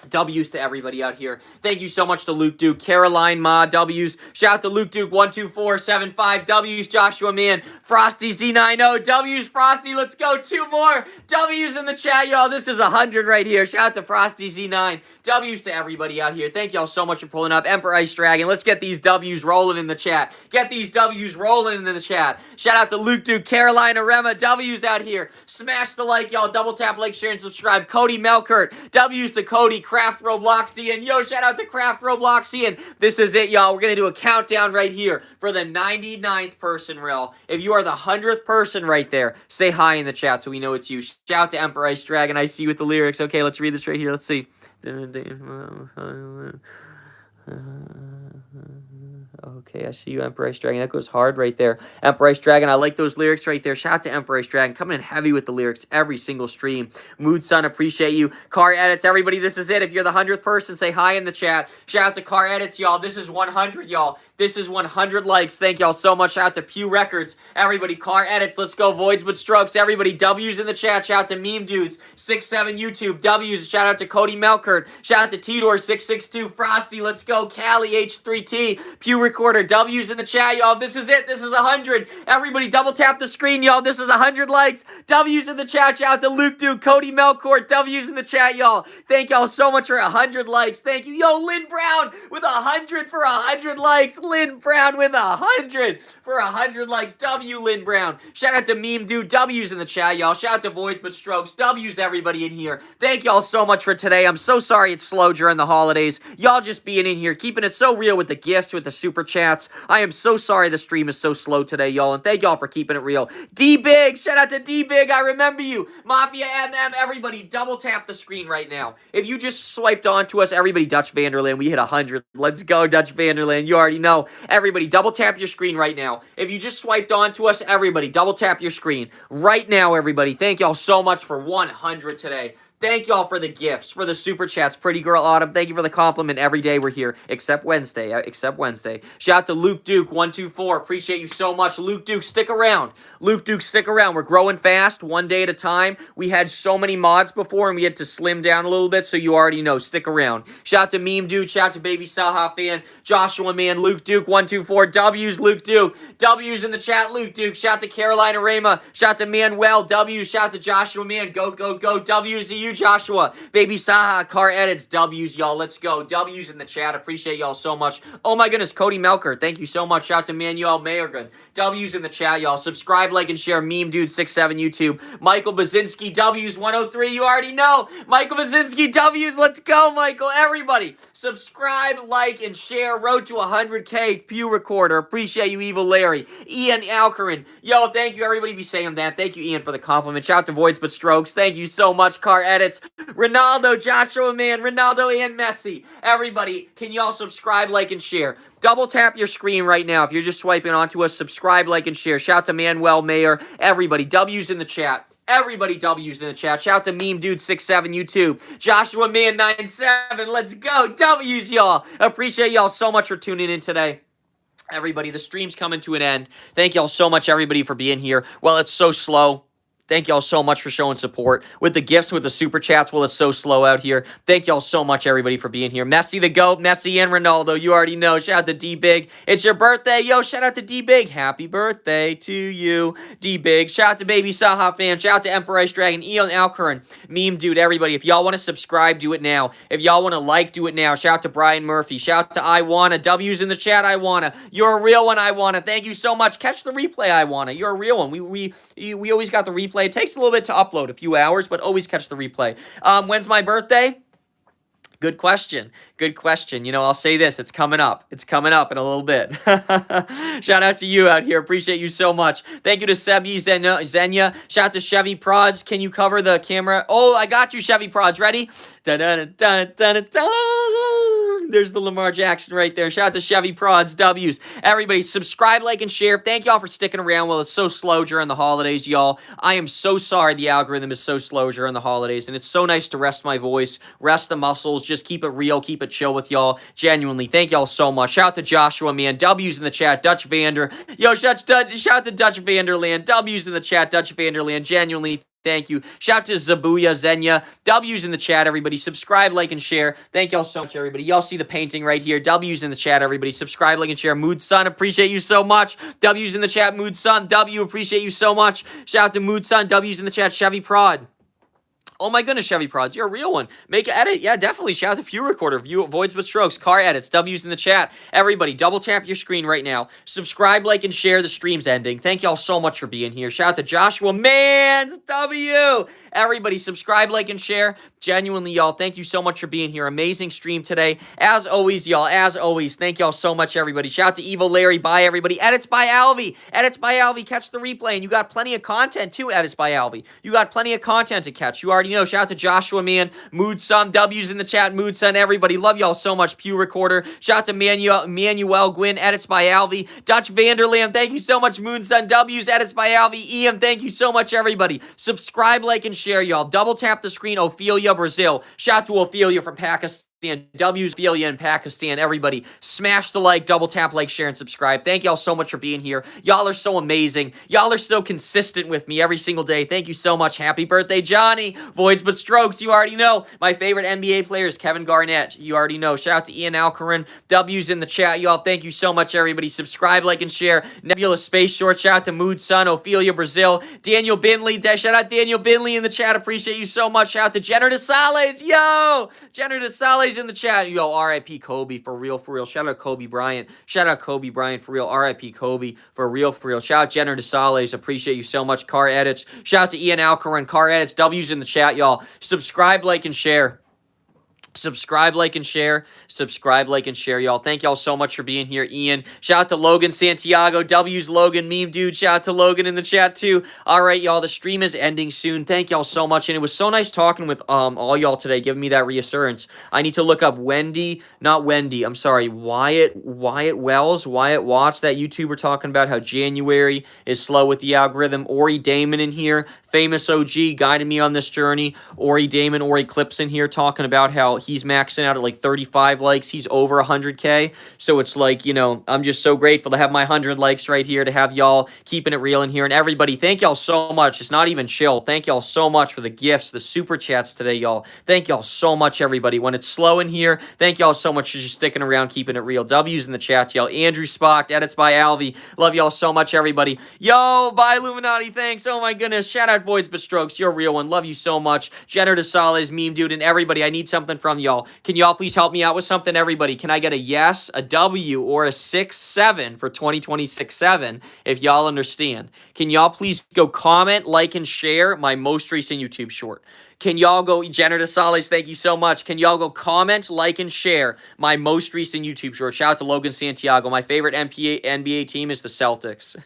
W's to everybody out here. Thank you so much to Luke Duke, Caroline Ma, W's. Shout out to Luke Duke 12475, W's, Joshua Man, Frosty Z90, W's, Frosty. Let's go. 2 more W's in the chat, y'all. This is 100 right here. Shout out to Frosty Z9. W's to everybody out here. Thank y'all so much for pulling up. Emperor Ice Dragon. Let's get these W's rolling in the chat. Get these W's rolling in the chat. Shout out to Luke Duke, Carolina Rema, W's out here. Smash the like, y'all. Double tap, like, share, and subscribe. Cody Melkert. W's to Cody. Craft Robloxian. Yo, shout out to Craft Robloxian. This is it, y'all. We're going to do a countdown right here for the 99th person, Rel. If you are the 100th person right there, say hi in the chat so we know it's you. Shout out to Emperor Ice Dragon. I see you with the lyrics. Okay, let's read this right here. Let's see. Okay, I see you, Emperor Ice Dragon. That goes hard right there. Emperor Ice Dragon, I like those lyrics right there. Shout out to Emperor Ice Dragon. Coming in heavy with the lyrics every single stream. Mood Sun, appreciate you. Car Edits, everybody, this is it. If you're the 100th person, say hi in the chat. Shout out to Car Edits, y'all. This is 100, y'all. This is 100 likes. Thank y'all so much. Shout out to Pew Records. Everybody, Car Edits. Let's go. Voids but Strokes. Everybody, W's in the chat. Shout out to Meme Dudes. 67 YouTube. W's. Shout out to Cody Melkert. Shout out to Tidor662. Frosty. Let's go. Callie H3T. Pew Recorder. W's in the chat, y'all. This is it. This is 100. Everybody, double tap the screen, y'all. This is 100 likes. W's in the chat. Shout out to Luke Duke. Cody Melkort. W's in the chat, y'all. Thank y'all so much for 100 likes. Thank you. Yo, Lynn Brown with 100 for 100 likes. Lynn Brown with 100 for 100 likes. W, Lynn Brown. Shout out to Meme Dude. W's in the chat, y'all. Shout out to Voids but Strokes. W's, everybody in here. Thank y'all so much for today. I'm so sorry it's slow during the holidays. Y'all just being in here, keeping it so real with the gifts, with the super chats. I am so sorry the stream is so slow today, y'all, and thank y'all for keeping it real. D-Big, shout out to D-Big, I remember you. Mafia MM, everybody, double tap the screen right now. If you just swiped onto us, everybody, Dutch Vanderland, we hit 100. Let's go, Dutch Vanderland, you already know. Everybody, double tap your screen right now. If you just swiped onto us, everybody, double tap your screen right now, everybody. Thank y'all so much for 100 today. Thank y'all for the gifts, for the super chats. Pretty Girl Autumn, thank you for the compliment. Every day we're here, except Wednesday. Shout out to Luke Duke 124. Appreciate you so much. Luke Duke, stick around. Luke Duke, stick around. We're growing fast, one day at a time. We had so many mods before, and we had to slim down a little bit, so you already know. Stick around. Shout out to Meme Dude. Shout out to Baby Saha Fan. Joshua Man. Luke Duke 124. W's, Luke Duke. W's in the chat, Luke Duke. Shout out to Carolina Rema. Shout out to Manuel. W's. Shout out to Joshua Man. Go, go, go. W's to you, Joshua. Baby Saha, Car Edits, W's, y'all. Let's go. W's in the chat. Appreciate y'all so much. Oh my goodness, Cody Melker. Thank you so much. Shout out to Manuel Mayorgan. W's in the chat, y'all. Subscribe, like, and share. Meme Dude 67 YouTube. Michael Bazinski, W's 103. You already know. Michael Bazinski, W's. Let's go, Michael. Everybody, subscribe, like, and share. Road to 100K. Pew Recorder. Appreciate you, Evil Larry. Ian Alcarin. Yo, thank you. Everybody be saying that. Thank you, Ian, for the compliment. Shout out to Voids but Strokes. Thank you so much, Car Edits. Ronaldo, Joshua Man, Ronaldo, and Messi. Everybody, can y'all subscribe, like, and share? Double tap your screen right now. If you're just swiping onto us, subscribe, like, and share. Shout out to Manuel Mayor. Everybody, W's in the chat. Everybody W's in the chat. Shout out to Meme Dude 67 YouTube. Joshua Man 97. Let's go. W's, y'all. Appreciate y'all so much for tuning in today. Everybody, the stream's coming to an end. Thank y'all so much, everybody, for being here. Well, it's so slow. Thank y'all so much for showing support with the gifts, with the super chats. Well, it's so slow out here. Thank y'all so much, everybody, for being here. Messi the GOAT, Messi and Ronaldo. You already know. Shout out to D-Big. It's your birthday. Yo, shout out to D-Big. Happy birthday to you, D-Big. Shout out to Baby Saha fan. Shout out to Emperor Ice Dragon, Eon Alcaran, Meme Dude, everybody. If y'all want to subscribe, do it now. If y'all want to like, do it now. Shout out to Brian Murphy. Shout out to I Wanna. W's in the chat, I Wanna. You're a real one, I Wanna. Thank you so much. Catch the replay, I Wanna. You're a real one. We always got the replay. It takes a little bit to upload, a few hours, but always catch the replay. When's my birthday? Good question. Good question. You know, I'll say this. It's coming up. It's coming up in a little bit. Shout out to you out here. Appreciate you so much. Thank you to Sebi Zenya. Shout out to Chevy Prods. Can you cover the camera? Oh, I got you, Chevy Prods. Ready? There's the Lamar Jackson right there. Shout out to Chevy Prods, W's. Everybody, subscribe, like, and share. Thank y'all for sticking around while it's so slow during the holidays, y'all. I am so sorry the algorithm is so slow during the holidays, and it's so nice to rest my voice, rest the muscles, just keep it real, keep it chill with y'all. Genuinely, thank y'all so much. Shout out to Joshua, man. W's in the chat, Dutch Vander. Yo, shout out to Dutch Vanderland. W's in the chat, Dutch Vanderland. Genuinely, thank you. Shout out to Zabuya Zenya. W's in the chat, everybody. Subscribe, like, and share. Thank y'all so much, everybody. Y'all see the painting right here. W's in the chat, everybody. Subscribe, like, and share. Mood Sun, appreciate you so much. W's in the chat, Mood Sun. W, appreciate you so much. Shout out to Mood Sun. W's in the chat, Chevy Prod. Oh my goodness, Chevy Prods, you're a real one. Make an edit. Yeah, definitely. Shout out to Pew Recorder, View Voids but Strokes, Car Edits, W's in the chat. Everybody, double tap your screen right now. Subscribe, like, and share. The stream's ending. Thank y'all so much for being here. Shout out to Joshua Mans, W. Everybody, subscribe, like, and share. Genuinely, y'all, thank you so much for being here. Amazing stream today. As always, y'all, as always, thank y'all so much, everybody. Shout out to Evil Larry. Bye, everybody. Edits by Alvy. Edits by Alvy. Catch the replay. And you got plenty of content, too, Edits by Alvy. You got plenty of content to catch. You already know. Shout out to Joshua, man. Mood Sun. W's in the chat. Mood Sun. Everybody, love y'all so much. Pew Recorder. Shout out to Manuel Gwynn. Edits by Alvy. Dutch Vanderland. Thank you so much, Moon Sun. W's. Edits by Alvy. Ian, thank you so much, everybody. Subscribe, like, and share, y'all. Double tap the screen. Ophelia, Brazil. Shout out to Ophelia from Pakistan. W's, Ophelia in Pakistan. Everybody, smash the like, double tap, like, share, and subscribe. Thank y'all so much for being here. Y'all are so amazing. Y'all are so consistent with me every single day. Thank you so much. Happy birthday, Johnny. Voids but Strokes, you already know. My favorite NBA player is Kevin Garnett. You already know. Shout out to Ian Alcaran. W's in the chat, y'all. Thank you so much, everybody. Subscribe, like, and share. Nebula Space Short. Shout out to Mood Sun, Ophelia, Brazil. Daniel Binley. Shout out Daniel Binley in the chat. Appreciate you so much. Shout out to Jenner DeSales. Yo! Jenner DeSales in the chat. Yo, R.I.P. Kobe, for real, for real. Shout out Kobe Bryant. Shout out Kobe Bryant, for real. R.I.P. Kobe, for real, for real. Shout out Jenner DeSales. Appreciate you so much. Car Edits. Shout out to Ian Alcaran. Car Edits. W's in the chat, y'all. Subscribe, like, and share. Subscribe, like, and share. Subscribe, like, and share, y'all. Thank y'all so much for being here, Ian. Shout out to Logan Santiago. W's Logan, Meme Dude. Shout out to Logan in the chat, too. All right, y'all. The stream is ending soon. Thank y'all so much. And it was so nice talking with all y'all today, giving me that reassurance. I need to look up I'm sorry, Wyatt Wells, Wyatt Watts, that YouTuber talking about how January is slow with the algorithm. Ori Damon in here. Famous OG guided me on this journey. Ori Damon, Ori Clips in here talking about how he's maxing out at like 35 likes. He's over 100K. So it's like, you know, I'm just so grateful to have my 100 likes right here, to have y'all keeping it real in here. And everybody, thank y'all so much. It's not even chill. Thank y'all so much for the gifts, the super chats today, y'all. Thank y'all so much, everybody. When it's slow in here, thank y'all so much for just sticking around, keeping it real. W's in the chat, y'all. Andrew Spock, Edits by Alvy. Love y'all so much, everybody. Yo, bye, Illuminati. Thanks. Oh my goodness. Shout out Voids but Strokes. You're a real one. Love you so much. Jenner DeSales, Meme Dude, and everybody. I need something from y'all. Can y'all please help me out with something, everybody? Can I get a yes, a W, or a 6-7 for 2026-7 if y'all understand? Can y'all please go comment, like, and share my most recent YouTube short? Can y'all go, Jenner DeSales, thank you so much. Can y'all go comment, like, and share my most recent YouTube short? Shout out to Logan Santiago. My favorite NBA team is the Celtics.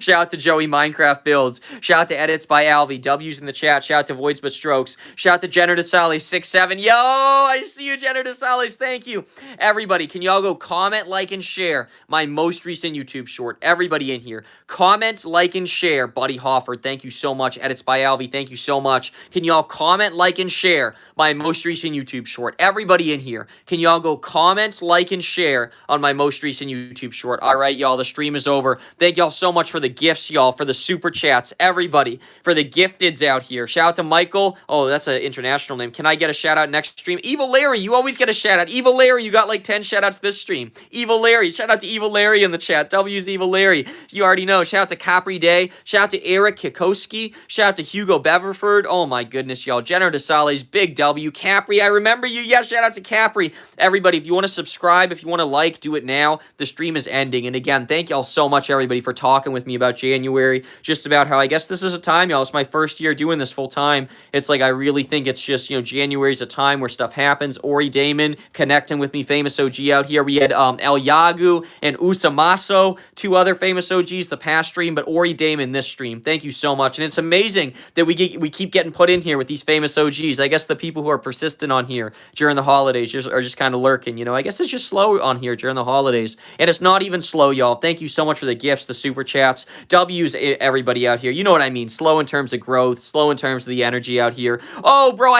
Shout out to Joey Minecraft Builds. Shout out to Edits by Alvy. W's in the chat. Shout out to Voids but Strokes. Shout out to Jenner DeSales, 6-7. Yo, I see you, Jenner DeSales. Thank you. Everybody, can y'all go comment, like, and share my most recent YouTube short? Everybody in here. Comment, like, and share. Buddy Hofford, thank you so much. Edits by Alvy, thank you so much. Can y'all comment, like, and share my most recent YouTube short? Everybody in here, can y'all go comment, like, and share on my most recent YouTube short? All right, y'all, the stream is over. Thank y'all so much for the gifts, y'all, for the super chats, everybody, for the gifteds out here. Shout out to Michael. Oh, that's an international name. Can I get a shout out next stream? Evil Larry, you always get a shout out. Evil Larry, you got like 10 shout outs this stream. Evil Larry, shout out to Evil Larry in the chat. W's Evil Larry. You already know. Shout out to Capri Day. Shout out to Eric Kikoski. Shout out to Hugo Beverford. Oh my goodness, y'all. Jenner DeSales, big W. Capri, I remember you. Yeah, shout out to Capri. Everybody, if you want to subscribe, if you want to like, do it now. The stream is ending. And again, thank y'all so much, everybody, for talking with me about January. Just about how I guess this is a time, y'all. It's my first year doing this full time. It's like I really think it's just, you know, January is a time where stuff happens. Ori Damon connecting with me, famous OG out here. We had El Yagu and Usamaso, two other famous OGs the past stream, but Ori Damon this stream. Thank you so much. And it's amazing that we keep getting put in here with these famous OGs. I guess the people who are persistent on here during the holidays are just kind of lurking, you know. I guess it's just slow on here during the holidays. And it's not even slow, y'all. Thank you so much for the gifts, the super chats. W's everybody out here. You know what I mean. Slow in terms of growth, slow in terms of the energy out here. Oh, bro,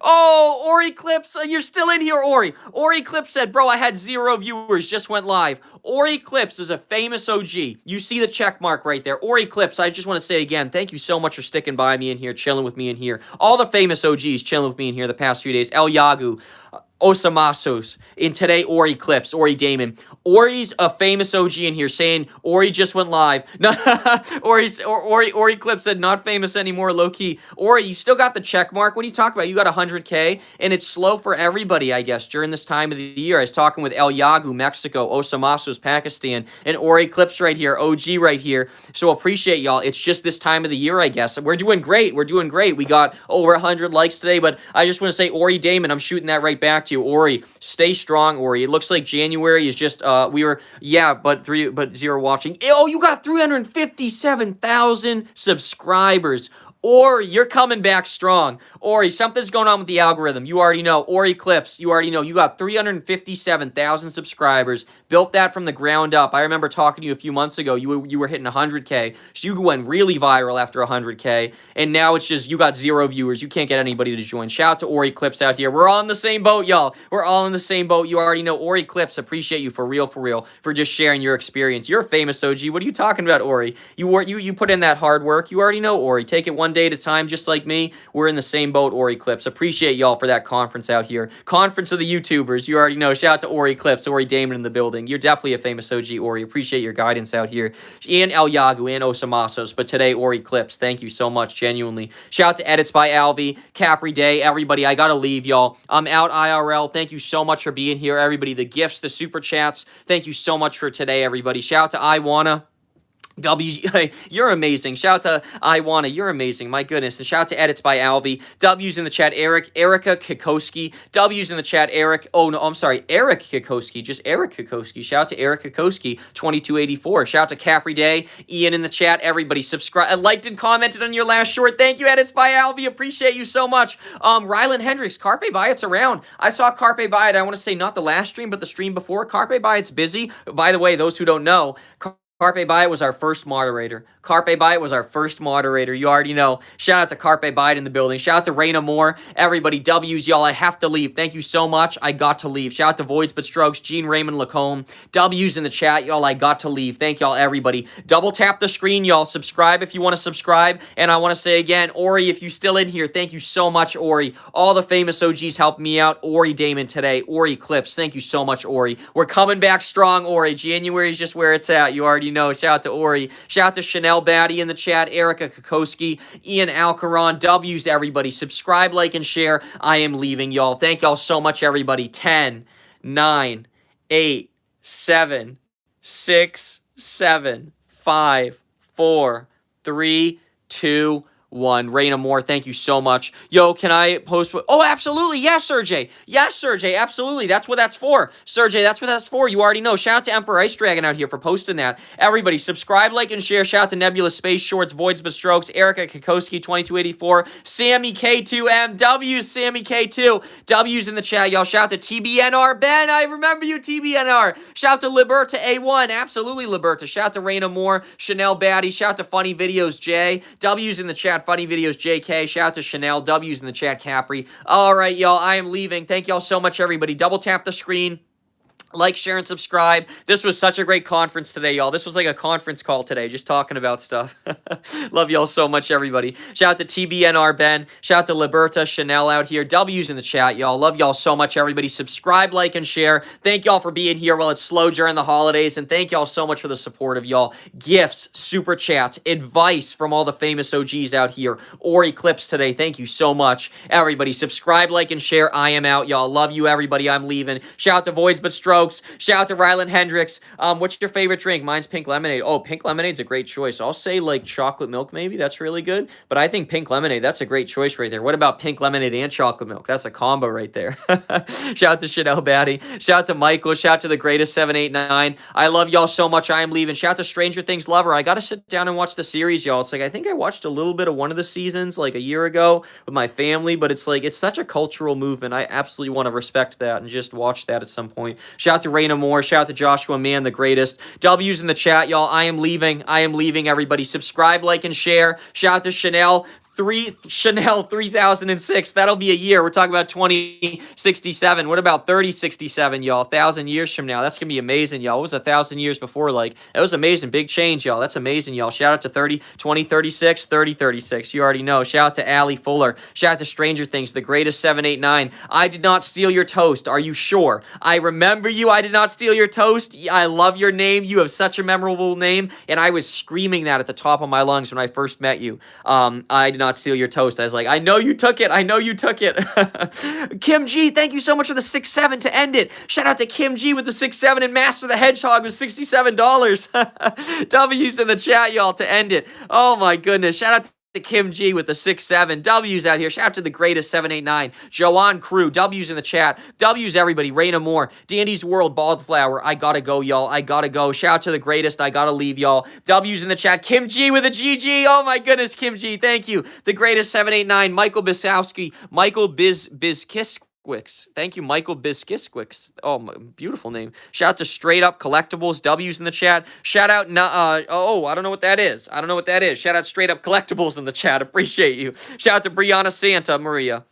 Ori Clips, you're still in here, Ori. Ori Clips said, bro, I had 0 viewers, just went live. Ori Clips is a famous OG. You see the check mark right there. Ori Clips, I just want to say again, thank you so much for sticking by me in here, chilling with me in here. All the famous OGs chilling with me in here the past few days. El Yagu, Osamasos, in today, Ori Clips, Ori Damon. Ori's a famous OG in here saying Ori just went live. No, Ori Clips said not famous anymore, low key. Ori, you still got the check mark. What are you talking about? You got 100K, and it's slow for everybody, I guess, during this time of the year. I was talking with El Yagu, Mexico, Osamasos, Pakistan, and Ori Clips right here, OG right here. So appreciate y'all. It's just this time of the year, I guess. We're doing great. We're doing great. We got over 100 likes today, but I just want to say Ori Damon, I'm shooting that right back to you. Ori, stay strong, Ori. It looks like January is just but 0 watching. Oh, you got 357,000 subscribers. Ori, you're coming back strong. Ori, something's going on with the algorithm. You already know. Ori Clips, you already know. You got 357,000 subscribers. Built that from the ground up. I remember talking to you a few months ago. You were hitting 100K. So you went really viral after 100K. And now it's just you got 0 viewers. You can't get anybody to join. Shout out to Ori Clips out here. We're all in the same boat, y'all. We're all in the same boat. You already know. Ori Clips, appreciate you for real, for just sharing your experience. You're a famous OG. What are you talking about, Ori? You put in that hard work. You already know, Ori. Take it one day at a time, just like me. We're in the same boat, Ori Clips. Appreciate y'all for that conference out here. Conference of the YouTubers. You already know. Shout out to Ori Clips, Ori Damon in the building. You're definitely a famous OG, Ori. Appreciate your guidance out here. And El Yagu and Osamasos. But today, Ori Clips. Thank you so much, genuinely. Shout out to Edits by Alvi, Capri Day, everybody. I gotta leave, y'all. I'm out IRL. Thank you so much for being here, everybody. The gifts, the super chats. Thank you so much for today, everybody. Shout out to I Wanna. You're amazing. Shout out to I Wanna. You're amazing. My goodness. And shout out to Edits by Alvi. W's in the chat, Erica Kikoski. W's in the chat, Eric. Oh, no, I'm sorry. Eric Kikoski. Just Eric Kikoski. Shout out to Eric Kikoski, 2284. Shout out to Capri Day. Ian in the chat. Everybody subscribe, liked and commented on your last short. Thank you, Edits by Alvi. Appreciate you so much. Rylan Hendricks, Carpe Byatt's around. I saw Carpe Byatt. I want to say not the last stream, but the stream before. Carpe Byatt's busy. By the way, those who don't know, Carpe Byatt was our first moderator. Carpe Byatt was our first moderator. You already know. Shout out to Carpe Byatt in the building. Shout out to Raina Moore. Everybody, W's, y'all. I have to leave. Thank you so much. I got to leave. Shout out to Voids But Strokes, Gene Raymond Lacombe. W's in the chat, y'all. I got to leave. Thank y'all, everybody. Double tap the screen, y'all. Subscribe if you want to subscribe. And I want to say again, Ori, if you're still in here, thank you so much, Ori. All the famous OGs helped me out. Ori Damon today. Ori Clips. Thank you so much, Ori. We're coming back strong, Ori. January is just where it's at. You already know. Shout out to Ori. Shout out to Chanel Batty in the chat, Erica Kokoski, Ian Alcaron. W's to everybody. Subscribe, like, and share. I am leaving, y'all. Thank y'all so much, everybody. 10, 9, 8, 7, 6, 7, 5, 4, 3, 2, 1. Raina Moore, thank you so much. Yo, can I post? Oh, absolutely. Yes, Sergey. Yes, Sergey. Absolutely. That's what that's for. Sergey, that's what that's for. You already know. Shout out to Emperor Ice Dragon out here for posting that. Everybody, subscribe, like, and share. Shout out to Nebula Space Shorts, Voids But Strokes, Erica Kokoski, 2284, Sammy K2MW, Sammy K2. W's in the chat, y'all. Shout out to TBNR Ben. I remember you, TBNR. Shout out to Liberta A1. Absolutely, Liberta. Shout out to Raina Moore, Chanel Batty. Shout out to Funny Videos Jay. W's in the chat. chat. Funny videos, JK. Shout out to Chanel. W's in the chat, Capri. All right, y'all. I am leaving. Thank y'all so much, everybody. Double tap the screen. Like, share, and subscribe. This was such a great conference today, y'all. This was like a conference call today, just talking about stuff. Love y'all so much, everybody. Shout out to TBNR Ben. Shout out to Liberta, Chanel out here. W's in the chat, y'all. Love y'all so much, everybody. Subscribe, like, and share. Thank y'all for being here while it's slow during the holidays, and thank y'all so much for the support of y'all. Gifts, super chats, advice from all the famous OGs out here, or Eclipse today. Thank you so much, everybody. Subscribe, like, and share. I am out, y'all. Love you, everybody. I'm leaving. Shout out to Voids But Strokes. Shout out to Ryland Hendricks. What's your favorite drink? Mine's pink lemonade. Oh, pink lemonade's a great choice. I'll say like chocolate milk maybe. That's really good. But I think pink lemonade, that's a great choice right there. What about pink lemonade and chocolate milk? That's a combo right there. Shout out to Chanel Batty. Shout out to Michael. Shout out to the greatest 789. I love y'all so much. I am leaving. Shout out to Stranger Things Lover. I got to sit down and watch the series, y'all. It's like I think I watched a little bit of one of the seasons like a year ago with my family, but it's like it's such a cultural movement. I absolutely want to respect that and just watch that at some point. Shout out to Raina Moore. Shout out to Joshua Mann, the greatest. W's in the chat, y'all. I am leaving. I am leaving, everybody. Subscribe, like, and share. Shout out to Chanel 3006. That'll be a year. We're talking about 2067. What about 3067, y'all? 1,000 years from now. That's gonna be amazing, y'all. It was 1,000 years before. Like, that was amazing. Big change, y'all. That's amazing, y'all. Shout out to 2036, 3036. You already know. Shout out to Allie Fuller. Shout out to Stranger Things, the greatest 789. I did not steal your toast. Are you sure? I remember you. I did not steal your toast. I love your name. You have such a memorable name, and I was screaming that at the top of my lungs when I first met you. I did not steal your toast. I was like, I know you took it. I know you took it. Kim G, thank you so much for the 6-7 to end it. Shout out to Kim G with the 6-7 and Master the Hedgehog with $67. W's in the chat, y'all, to end it. Oh my goodness. Shout out to Kim G with the 6-7. W's out here. Shout out to the greatest 789. Joanne Crew. W's in the chat. W's everybody. Raina Moore. Dandy's World. Baldflower. I gotta go, y'all. I gotta go. Shout out to the greatest. I gotta leave, y'all. W's in the chat. Kim G with a GG. Oh my goodness, Kim G. Thank you. The greatest 789. Michael Bisowski. Michael Bizkisk. Thank you, Michael Biskisquix. Oh, beautiful name. Shout out to Straight Up Collectibles. W's in the chat. Shout out, I don't know what that is. I don't know what that is. Shout out Straight Up Collectibles in the chat. Appreciate you. Shout out to Brianna Santa Maria.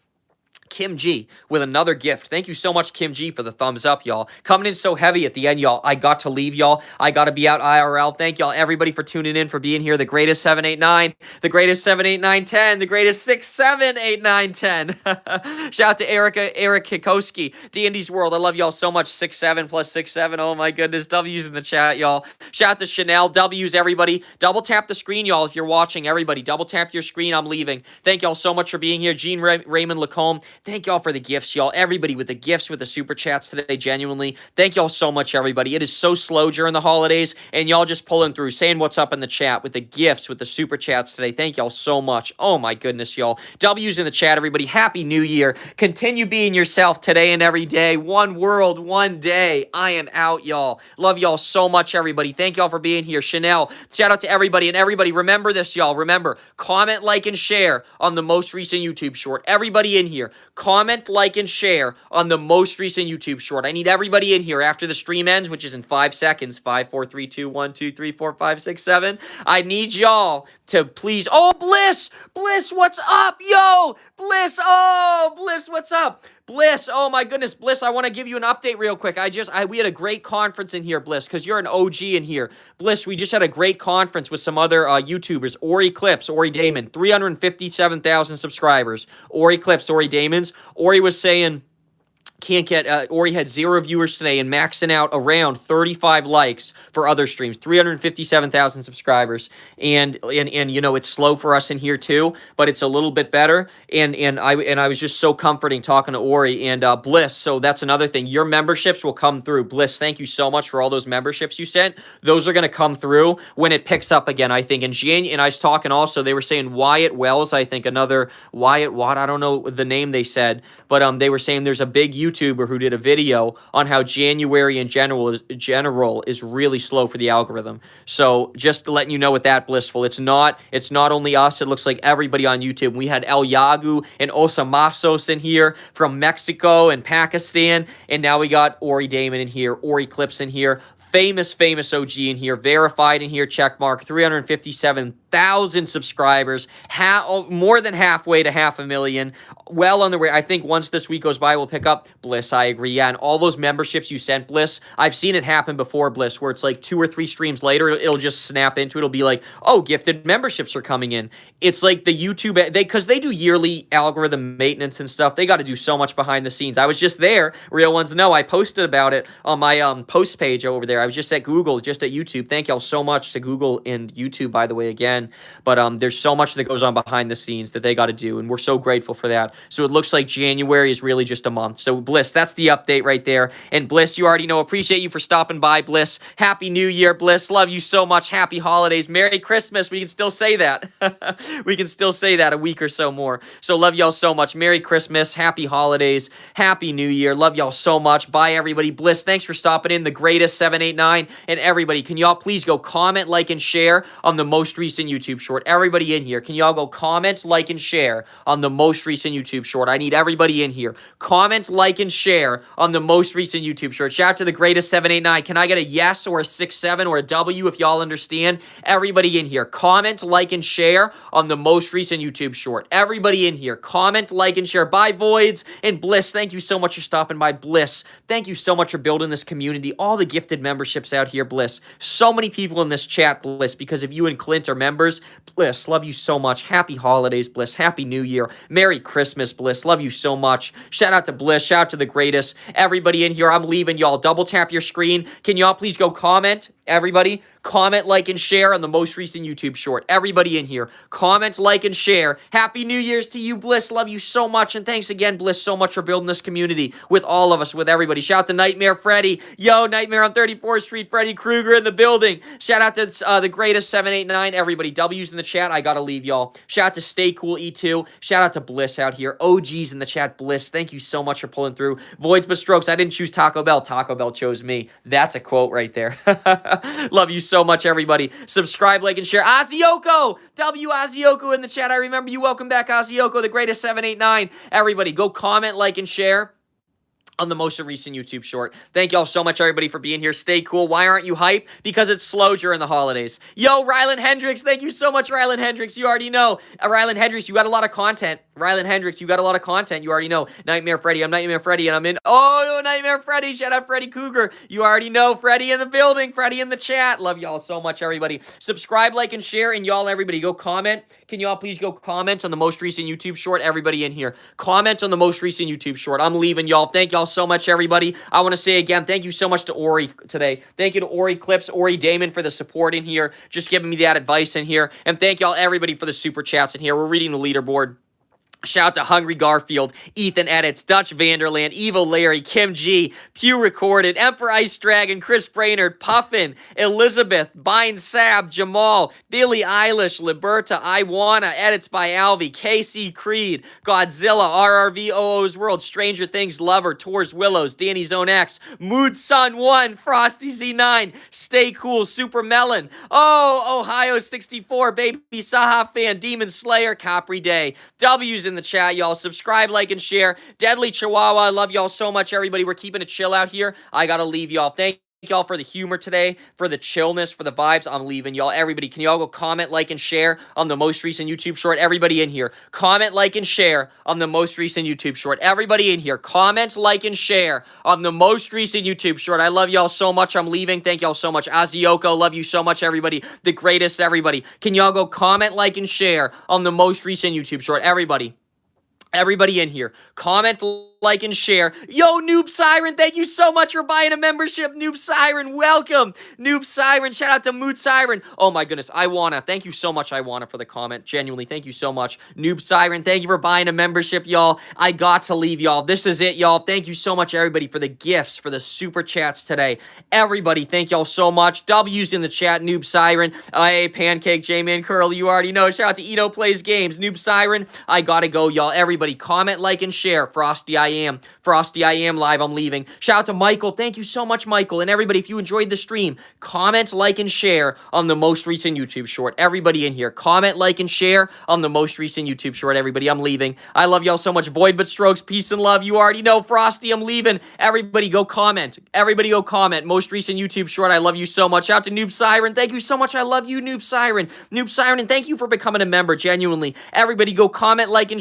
Kim G with another gift. Thank you so much, Kim G, for the thumbs up, y'all. Coming in so heavy at the end, y'all. I got to leave, y'all. I got to be out IRL. Thank y'all, everybody, for tuning in, for being here. The greatest 789, the greatest 78910, the greatest 6-7-8-9-10. Shout out to Eric Kikoski, D&D's World. I love y'all so much. 6-7 plus 6-7. Oh my goodness. W's in the chat, y'all. Shout out to Chanel. W's, everybody. Double tap the screen, y'all, if you're watching. Everybody, double tap your screen. I'm leaving. Thank y'all so much for being here. Gene Raymond Lacombe. Thank y'all for the gifts, y'all. Everybody with the gifts, with the super chats today, genuinely. Thank y'all so much, everybody. It is so slow during the holidays, and y'all just pulling through, saying what's up in the chat, with the gifts, with the super chats today. Thank y'all so much. Oh, my goodness, y'all. W's in the chat, everybody. Happy New Year. Continue being yourself today and every day. One world, one day. I am out, y'all. Love y'all so much, everybody. Thank y'all for being here. Chanel, shout out to everybody, and everybody, remember this, y'all. Remember, comment, like, and share on the most recent YouTube short. Everybody in here, comment, like, and share on the most recent YouTube short. I need everybody in here after the stream ends, which is in 5 seconds. 5, 4, 3, 2, 1, 2, 3, 4, 5, 6, 7. I need y'all to please. Oh, Bliss! Bliss, what's up, yo? Bliss, oh, Bliss, what's up? Bliss, oh my goodness, Bliss, I want to give you an update real quick. We had a great conference in here, Bliss, because you're an OG in here. Bliss, we just had a great conference with some other YouTubers. Ori Clips, Ori Damon, 357,000 subscribers. Ori Clips, Ori Damons. Ori was saying, can't get, Ori had 0 viewers today and maxing out around 35 likes for other streams, 357,000 subscribers. And you know, it's slow for us in here too, but it's a little bit better. And I was just so comforting talking to Ori and Bliss. So that's another thing. Your memberships will come through. Bliss, thank you so much for all those memberships you sent. Those are going to come through when it picks up again, I think. And I was talking also, they were saying Wyatt Wells, I think another Wyatt Watt, I don't know the name they said, but they were saying there's a big YouTuber who did a video on how January in general is really slow for the algorithm. So just letting you know with that, Blissful, it's not only us. It looks like everybody on YouTube. We had El Yagu and Osamasos in here from Mexico and Pakistan, and now we got Ori Damon in here, Ori Clips in here. Famous OG in here, verified in here, check mark, 357 1,000 subscribers, more than halfway to 500,000. Well on the way. I think once this week goes by, we'll pick up. Bliss, I agree. Yeah, and all those memberships you sent, Bliss, I've seen it happen before, Bliss, where it's like 2 or 3 streams later, it'll just snap into it. It'll be like, oh, gifted memberships are coming in. It's like the YouTube, because they do yearly algorithm maintenance and stuff. They got to do so much behind the scenes. I was just there. Real ones know. I posted about it on my post page over there. I was just at Google, just at YouTube. Thank y'all so much to Google and YouTube, by the way, again. But there's so much that goes on behind the scenes that they got to do, and we're so grateful for that. So it looks like January is really just a month. So Bliss, that's the update right there. And Bliss, you already know, appreciate you for stopping by, Bliss. Happy New Year, Bliss. Love you so much. Happy holidays. Merry Christmas. We can still say that. We can still say that a week or so more. So love y'all so much. Merry Christmas. Happy holidays. Happy New Year. Love y'all so much. Bye, everybody. Bliss, thanks for stopping in. The greatest 789. And everybody, can y'all please go comment, like, and share on the most recent YouTube short? Everybody in here, can y'all go comment, like, and share on the most recent YouTube short? I need everybody in here. Comment, like, and share on the most recent YouTube short. Shout out to the greatest 789. Can I get a yes or a 6-7 or a W if y'all understand? Everybody in here, comment, like, and share on the most recent YouTube short. Everybody in here, comment, like, and share. Bye, Voids and Bliss. Thank you so much for stopping by, Bliss. Thank you so much for building this community. All the gifted memberships out here, Bliss. So many people in this chat, Bliss, because of you and Clint are members. Bliss, love you so much. Happy holidays, Bliss. Happy New Year. Merry Christmas, Bliss. Love you so much. Shout out to Bliss. Shout out to the greatest. Everybody in here, I'm leaving y'all. Double tap your screen. Can y'all please go comment? Everybody, comment, like, and share on the most recent YouTube short. Everybody in here, comment, like, and share. Happy New Year's to you, Bliss. Love you so much. And thanks again, Bliss, so much for building this community with all of us, with everybody. Shout out to Nightmare Freddy. Yo, Nightmare on 34th Street. Freddy Krueger in the building. Shout out to the greatest 789. Everybody, W's in the chat. I gotta leave, y'all. Shout out to Stay Cool E2. Shout out to Bliss out here. OG's in the chat. Bliss, thank you so much for pulling through. Voids but Strokes. I didn't choose Taco Bell. Taco Bell chose me. That's a quote right there. Love you so much, everybody. Subscribe, like, and share. Azioko! Azioko in the chat. I remember you. Welcome back, Azioko, the greatest 789. Everybody, go comment, like, and share on the most recent YouTube short. Thank y'all so much, everybody, for being here. Stay cool. Why aren't you hype? Because it's slow during the holidays. Yo, Rylan Hendricks. Thank you so much, Rylan Hendricks. You already know. Rylan Hendricks, you got a lot of content. Rylan Hendricks, you got a lot of content. You already know. Nightmare Freddy. I'm Nightmare Freddy, and I'm in. Oh, Nightmare Freddy. Shout out Freddy Cougar. You already know. Freddy in the building. Freddy in the chat. Love y'all so much, everybody. Subscribe, like, and share, and y'all, everybody, go comment. Can y'all please go comment on the most recent YouTube short? Everybody in here, comment on the most recent YouTube short. I'm leaving, y'all. Thank y'all so much, everybody. I want to say again, thank you so much to Ori today. Thank you to Ori Clips, Ori Damon for the support in here, just giving me that advice in here. And thank y'all, everybody, for the super chats in here. We're reading the leaderboard. Shout out to Hungry Garfield, Ethan Edits, Dutch Vanderland, Evo Larry, Kim G, Pew Recorded, Emperor Ice Dragon, Chris Brainerd, Puffin, Elizabeth, Bind Sab, Jamal, Billie Eilish, Liberta, I Wanna, Edits by Alvi, KC Creed, Godzilla, RRV, OO's World, Stranger Things Lover, Tours Willows, Danny Zone X, Mood Sun 1, Frosty Z9, Stay Cool, Super Melon, oh, Ohio 64, Baby Saha Fan, Demon Slayer, Capri Day, W's in the chat, y'all. Subscribe, like, and share. Deadly Chihuahua, I love y'all so much, everybody. We're keeping it chill out here. I gotta leave, y'all. Thank y'all for the humor today, for the chillness, for the vibes. I'm leaving, y'all. Everybody, can y'all go comment, like, and share on the most recent YouTube short? Everybody in here, comment, like, and share on the most recent YouTube short. Everybody in here, comment, like, and share on the most recent YouTube short. I love y'all so much. I'm leaving. Thank y'all so much. Azioko, love you so much, everybody. The greatest, everybody. Can y'all go comment, like, and share on the most recent YouTube short? Everybody. Everybody in here, comment, like, and share. Yo, Noob Siren, thank you so much for buying a membership. Noob Siren, welcome. Noob Siren, shout out to Mood Siren. Oh my goodness, I wanna. Thank you so much, I wanna, for the comment. Genuinely, thank you so much. Noob Siren, thank you for buying a membership, y'all. I got to leave, y'all. This is it, y'all. Thank you so much, everybody, for the gifts, for the super chats today. Everybody, thank y'all so much. W's in the chat, Noob Siren. Hey, Pancake, J-Man Curl, you already know. Shout out to Eno Plays Games, Noob Siren. I gotta go, y'all. Everybody, comment, like, and share. Frosty I I am. Frosty, I am live. I'm leaving. Shout out to Michael. Thank you so much, Michael. And everybody, if you enjoyed the stream, comment, like, and share on the most recent YouTube short. Everybody in here, comment, like, and share on the most recent YouTube short. Everybody, I'm leaving. I love y'all so much. Void but strokes, peace and love. You already know, Frosty, I'm leaving. Everybody, go comment. Everybody, go comment. Most recent YouTube short. I love you so much. Shout out to Noob Siren. Thank you so much. I love you, Noob Siren. Noob Siren, and thank you for becoming a member. Genuinely, everybody, go comment, like, and share.